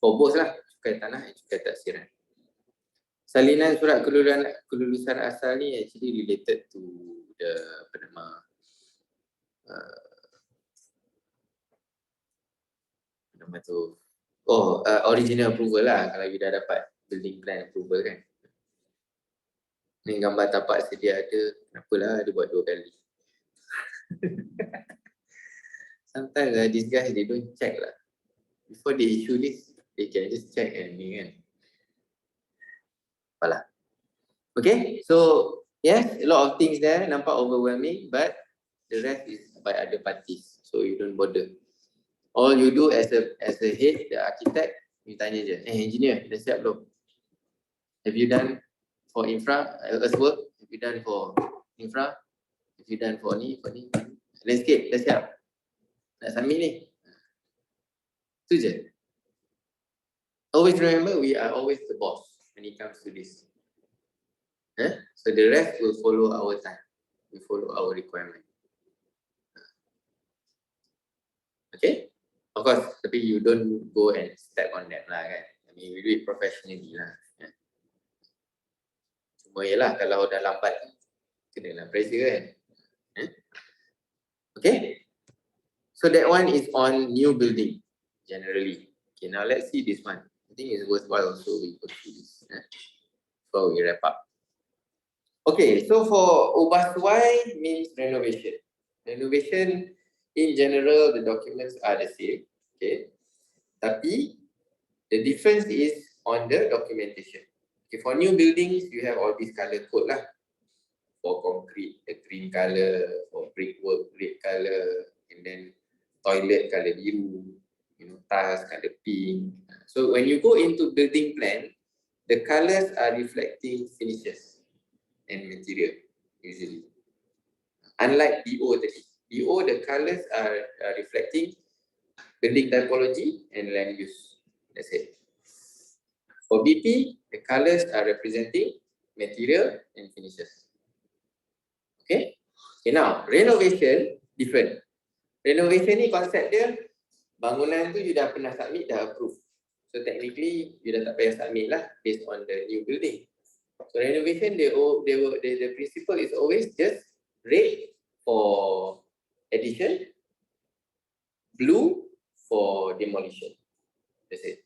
[SPEAKER 2] For both lah, cukai tanah dan cukai taksiran. Salinan surat kelulusan asal ni actually related to the original approval lah, kalau you dah dapat building plan approval kan. Ni gambar tapak sedia ada, kenapalah dia buat 2 kali. Sometimes these guys they don't check lah. Before they issue this, they can just check and ni kan. Apalah. Okay, so yes, a lot of things there, nampak overwhelming, but the rest is by other parties, so you don't bother. All you do as a head, the architect, you tanya je, engineer, dah siap belum? Have you done for infra, earthwork? Have you done for infra? Have you done for ni? Landscape, dah siap? Nak submit ni? Itu je. Always remember, we are always the boss when it comes to this. So the rest will follow our time. We follow our requirement. Okay? Of course, tapi you don't go and step on them lah kan. I mean, we do it professionally lah. Cuma yelah, kalau dah lambat, kenalah pressure kan. Okay? So that one is on new building, generally. Okay, now let's see this one. I think it's worthwhile also we go through this before we wrap up. Okay, so for ubah tuai means renovation. Renovation, in general, the documents are the same. Okay, tapi the difference is on the documentation. Okay, for new buildings, you have all these color code lah. For concrete, the green color. For brickwork, red color. And then toilet color biru. You know, tiles color pink. So when you go into building plan, the colors are reflecting finishes and material usually. Unlike BO tadi. BO, the colors are reflecting building typology and land use. That's it. For BP, the colors are representing material and finishes. Okay? Okay, now renovation different. Renovation ni konsep dia, bangunan tu you dah pernah submit, dah approve. So technically you dah tak payah submit lah based on the new building. So renovation, the principle is always just red for addition, blue for demolition. That's it.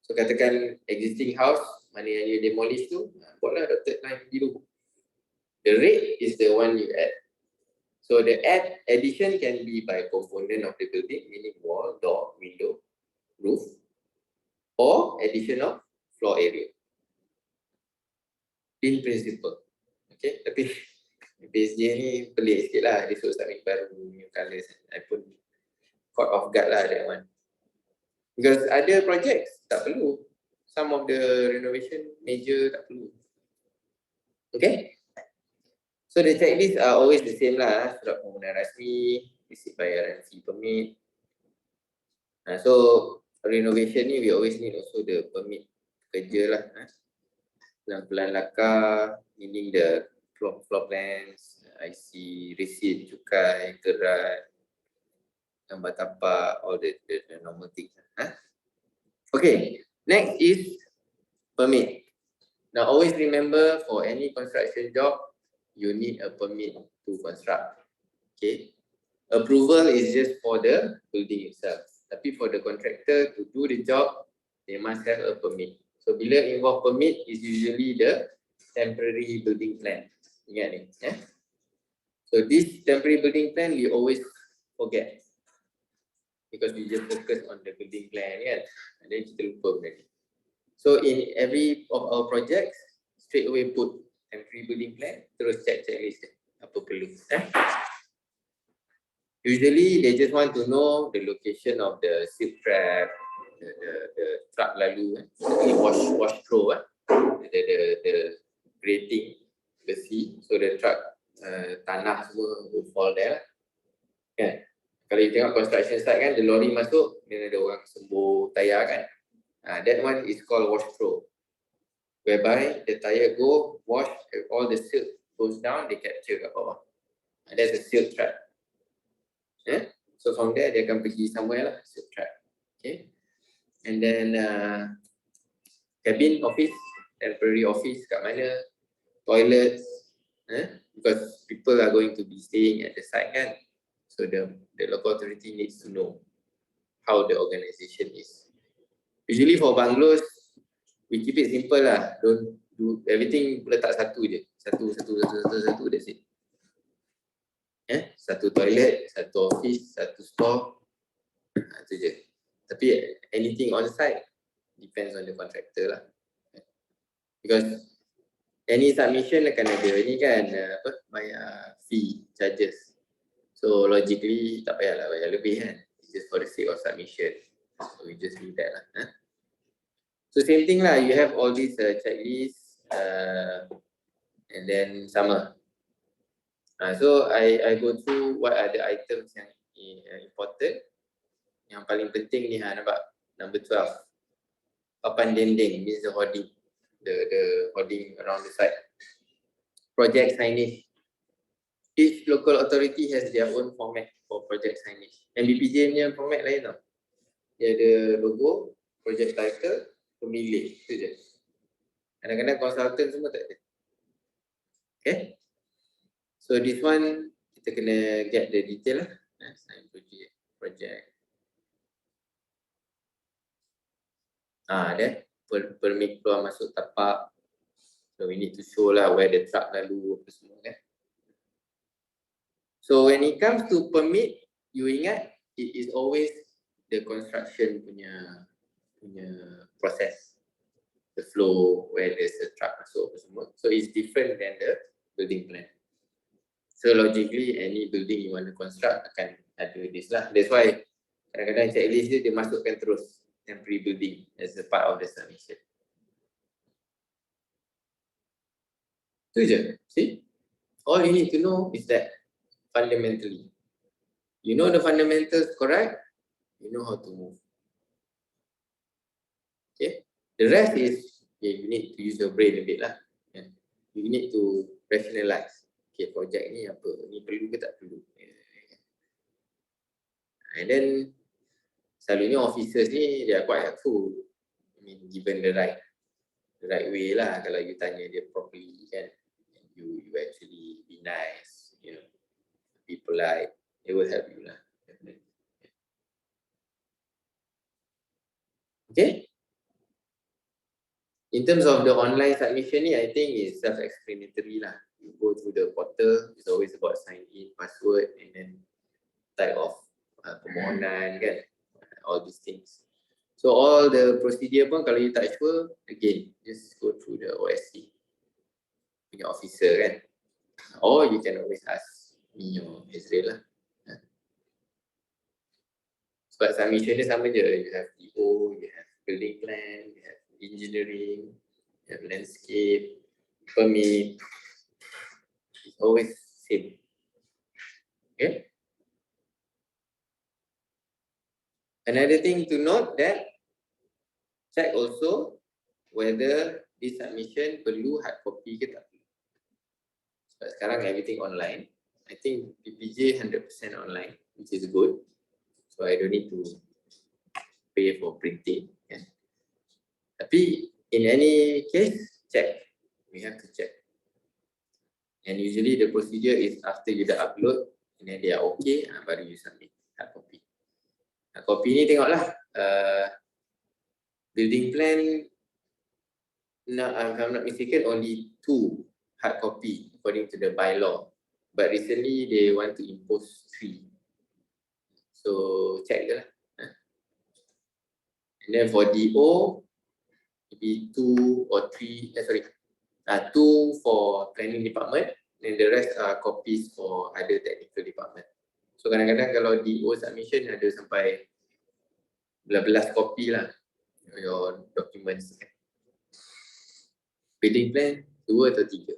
[SPEAKER 2] So katakan existing house, mana yang you demolish tu, buatlah dotted line biru. The red is the one you add. So the addition can be by component of the building, meaning wall, door, window, roof, or addition of floor area. In principle. Okay, tapi PSG ni pelik sikit lah. Dia suruh submit baru new colours. I pun caught off guard lah that one. Because other projects tak perlu. Some of the renovation major tak perlu. Okay. So the checklist are always the same lah. Surat permohonan rasmi, receipt bayaran fee permit. So renovation ni we always need also the permit kerja lah. Pelan-pelan lakar, meaning the floor plans, IC, receipt, cukai, gerat, gambar tapak, all the normal things. Okay, next is permit. Now always remember for any construction job, you need a permit to construct. Okay, approval is just for the building itself. Tapi for the contractor to do the job, they must have a permit. So bila involve permit is usually the temporary building plan. Ingat ni, yeah? So this temporary building plan we always forget because we just focus on the building plan, kan? And then kita lupa benda ni. So in every of our projects, straight away put temporary building plan, terus checklist apa perlu. Usually they just want to know the location of the silt trap, the truck lalu, wash throw, the grating, the sea, so the truck tanah semua will fall there. Kan? Kalau you tengok construction site kan, the lorry masuk, then ada orang sembuh tayar kan. That one is called wash throw, whereby the tire go wash, all the silt goes down, they capture kat bawah. That's a silt trap. So from there dia akan pergi somewhere lah, silt trap. Okay. And then cabin office, temporary office kat mana, toilets, because people are going to be staying at the site kan. So the local authority needs to know how the organisation is. Usually for bungalows, we keep it simple lah. Don't do everything letak satu je. Satu, that's it. Satu toilet, satu office, satu store. Itu je. Tapi anything on site depends on the contractor lah. Because any submission akan ada ni kan, bayar fee, charges. So logically tak payahlah bayar lebih kan. It's just for the sake of submission. So we just do that lah. So same thing lah, you have all these checklists and then sama. So I go through what are the items yang important. Yang paling penting ni nampak number 12. Papan dinding means the hoarding. The hoarding around the site. Project signage. Each local authority has their own format for project signage. MBPJ punya format lain tau. Dia ada logo, project title, pemilik, itu je. Kadang-kadang consultant semua tak ada. Okay. So this one, kita kena get the detail lah. Sign project. Dia permit keluar masuk tapak. So we need to show lah where the truck lalu, apa semua kan. So when it comes to permit, you ingat, it is always the construction punya process, the flow, where there's a truck masuk apa semua. So it's different than the building plan. So logically, any building you want to construct akan ada this lah. That's why kadang-kadang checklist dia masukkan terus temporary building as a part of the submission. Itu je. See? All you need to know is that fundamentally. You know the fundamentals correct, you know how to move. Okay? The rest is, you need to use your brain a bit lah. You need to rationalize. Okay, project ni apa? Ni perlu ke tak perlu? And then, selalunya officers ni, they are quite helpful. I mean, given the right way lah. Kalau you tanya dia properly kan, you actually be nice, you know, be polite, they will help you lah. Okay? In terms of the online submission ni, I think it's self-explanatory lah. You go through the portal, it's always about sign in, password, and then type of permohonan kan, all these things. So all the procedure pun kalau you tak sure, again, just go through the OSC punya officer kan. Or you can always ask me or Israel lah. Sebab submission dia sama je. You have DO, you have building plan, you have engineering, you have landscape, permit. It's always same. Okay. Another thing to note that check also whether this submission perlu hard copy ke tak. Sebab sekarang everything online. I think PPJ 100% online, which is good. So I don't need to pay for printing. Kan? Tapi in any case, check. We have to check. And usually the procedure is after you dah upload and then they are okay, baru you submit hard copy. Hard copy ni tengoklah. Building plan, if I'm not mistaken, only 2 hard copy according to the bylaw. But recently they want to impose 3. So check je lah. And then for DO, maybe 2 or 3, 2 for planning department, and the rest are copies for other technical department. So kadang-kadang kalau DO submission ada sampai belas copy lah your documents. Building plan 2 atau 3.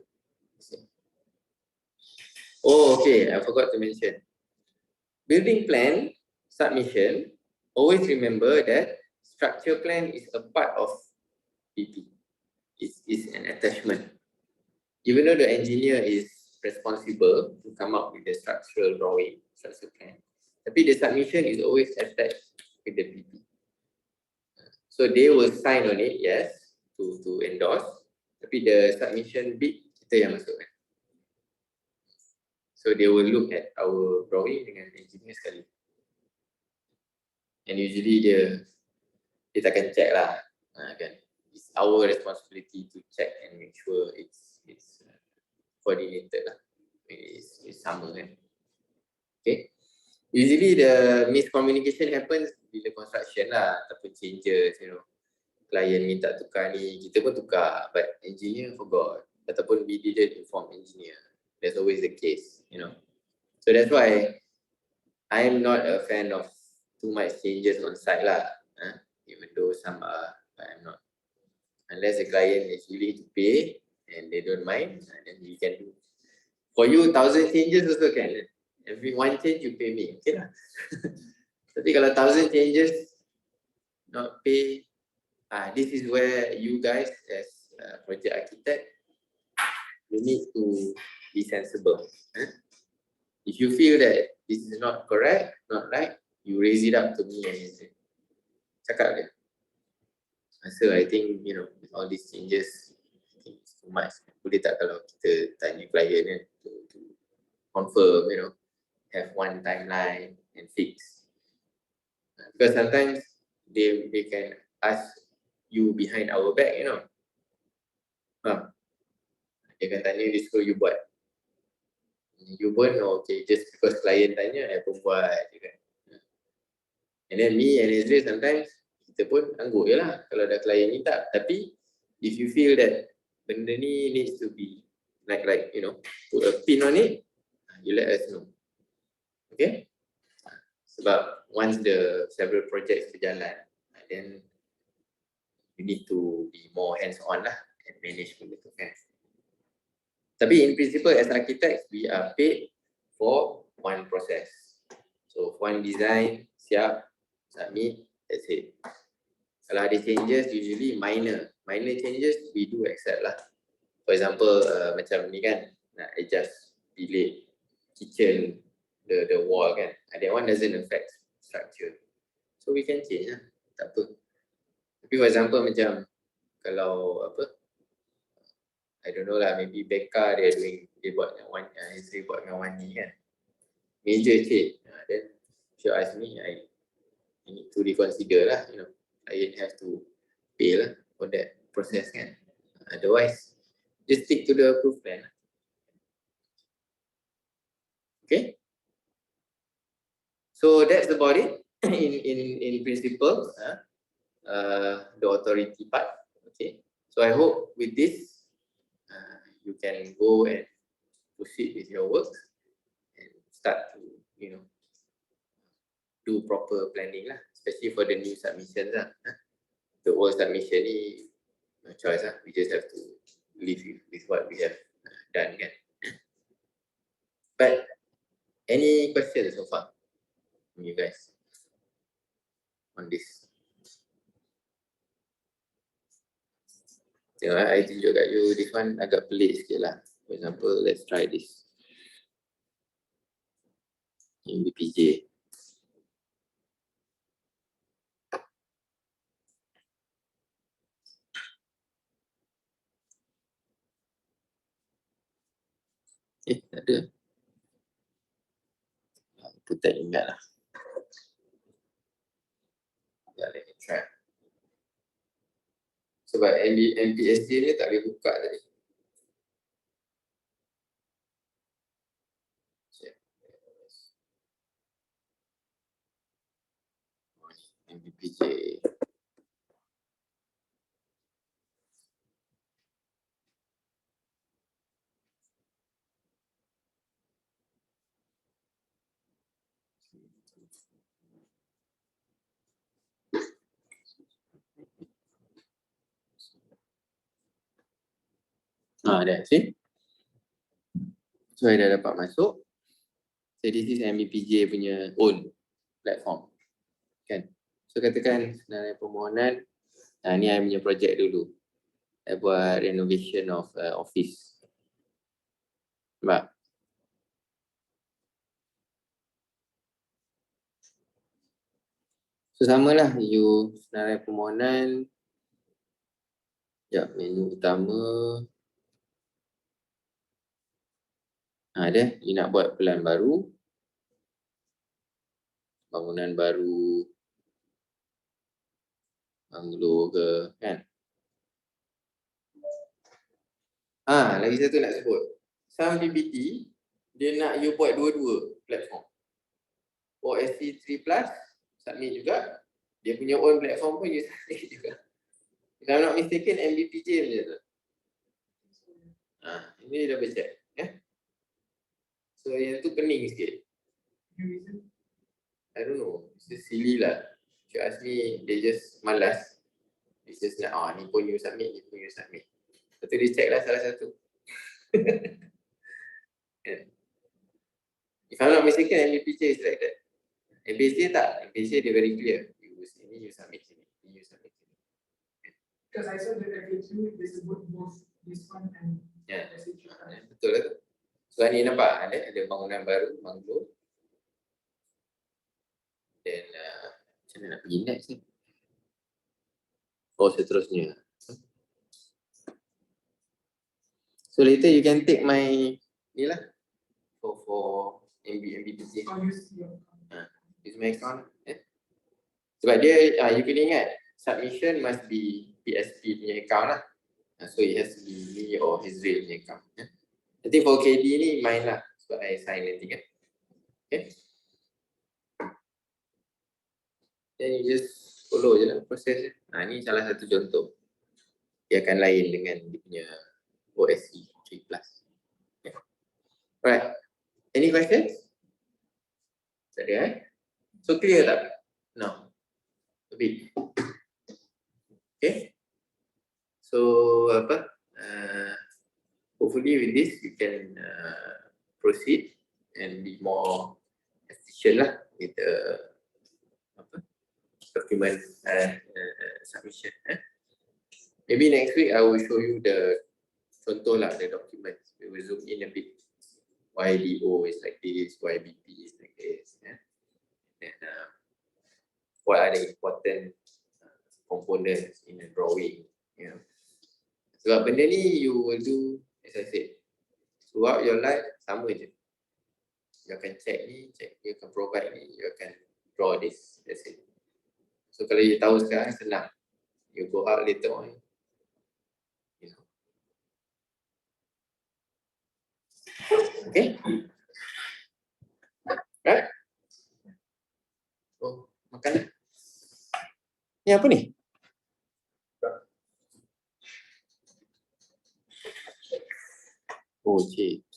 [SPEAKER 2] Oh, okay, I forgot to mention. Building plan submission, always remember that structure plan is a part of PP. It's an attachment. Even though the engineer is responsible to come up with the structural drawing, structure plan, tapi the submission is always attached with the PP. So they will sign on it, yes, to endorse. Tapi the submission bit kita yang masukkan. So they will look at our drawing dengan engineer sekali. And usually dia takkan check lah, kan. It's our responsibility to check and make sure it's coordinated lah. It's sama kan. Okay. Usually the miscommunication happens bila construction lah, ataupun changes, you know. Client minta tukar ni, kita pun tukar, but engineer forgot, ataupun we didn't inform engineer. That's always the case, you know. So that's why I'm not a fan of too much changes on site lah. Even though some are, but I'm not. Unless the client is willing to pay and they don't mind, then we can do. For you, 1,000 changes also can. Every 1 change you pay me, okay lah. Tapi kalau 1,000 changes, not pay, this is where you guys as project architect, you need to be sensible. If you feel that this is not correct, not right, you raise it up to me and say, cakap dia. So I think, you know, with all these changes, I think it's too much. Boleh tak kalau kita tanya client to confirm, you know, have one timeline and fix. Because sometimes they can ask you behind our back, you know. Dia akan tanya, dia suruh you buat. You pun, okay, just because client tanya, I pun buat. And then me and Israel sometimes, kita pun angguk je lah kalau ada client minta. Tapi, if you feel that benda ni needs to be like you know, put a pin on it, you let us know. Okay? Sebab once the several projects berjalan, then you need to be more hands-on lah and manage benda tu kan. Tapi in principle as architects, we are paid for one process. So one design, siap, submit, that's it. Kalau ada changes, usually minor changes, we do accept lah. For example, macam ni kan, nak adjust bilik, kitchen, the wall kan. That one doesn't affect structure. So we can change lah, tak apa. Tapi for example macam, kalau apa, I don't know lah, maybe Becca dia buat dengan Wani kan. Major change, then she ask me, I need to reconsider lah, you know. I have to pay lah for that process kan. Otherwise, just stick to the approved plan. Okay. So that's about it in principle. the authority part. Okay, so I hope with this you can go and proceed with your work and start to do proper planning lah, especially for the new submissions lah. The old submission ni no choice lah, we just have to live with what we have done kan. But any questions so far from you guys on this? Tengok I tunjuk kat you, this one agak pelik sikit lah. For example, let's try this. MBPJ. Tak ada. Aku tak ingat lah. Let me try. Sebab MPSJ ni tak boleh buka tadi. MBPJ. Dah, see? So, I dah dapat masuk. So, this is MBPJ punya own platform. Kan? So, katakan sebenarnya permohonan, ni I punya projek dulu. I buat renovation of office. Nampak? So, samalah you senarai permohonan. Sekejap, menu utama. Ada, you nak buat pelan baru. Bangunan baru. Banglo ke, kan? Lagi satu nak sebut. Some PPT, dia nak you buat dua-dua platform. OSC 3+, submit juga. Dia punya own platform pun you submit juga. If I'm not mistaken, MBPJ punya tu. Ini dah baca. So yang tu pening sikit. I don't know. It's just silly lah. If you ask me, they just malas. It's just nak, ni pun you submit, ni pun you submit. Lepas tu dia check lah salah satu. If I'm not mistaken, MBPJ is like that. MBPJ tak. MBPJ dia very clear. You sini, you submit sini. You submit sini.
[SPEAKER 3] Because I saw that FAQ disebut both this one and SHG.
[SPEAKER 2] Betul lah tu. So ni nampak ada bangunan baru, banglo. Dan macam mana nak pergi next ni? Seterusnya. So later you can take my ni lah for MBPJ. Use my account. Sebab dia you kena ingat submission must be PSP punya account lah. So it has to be me or Hezril punya account. I think for KD ni mine lah. Sebab I sign nanti kan. Okay. Then you just follow je lah proses dia. Ni salah satu contoh. Dia akan lain dengan dia punya OSC 3+. Okay. Alright. Any questions? Tak ada So clear tak? No. Lebih. Okay. So hopefully with this you can proceed and be more efficient lah with the document submission. Maybe next week I will show you the contoh lah, the documents. We will zoom in a bit. YDO is like this, YBP is like this. And what are the important components in a drawing? Sebab benda ni you will do, as I said, throughout your life sama je. You akan check ni, you akan provide ni, you akan draw this, that's it. So kalau you tahu sekarang senang, you go out later on, Okay. Right? Makan. Ni apa ni? Oh, cik.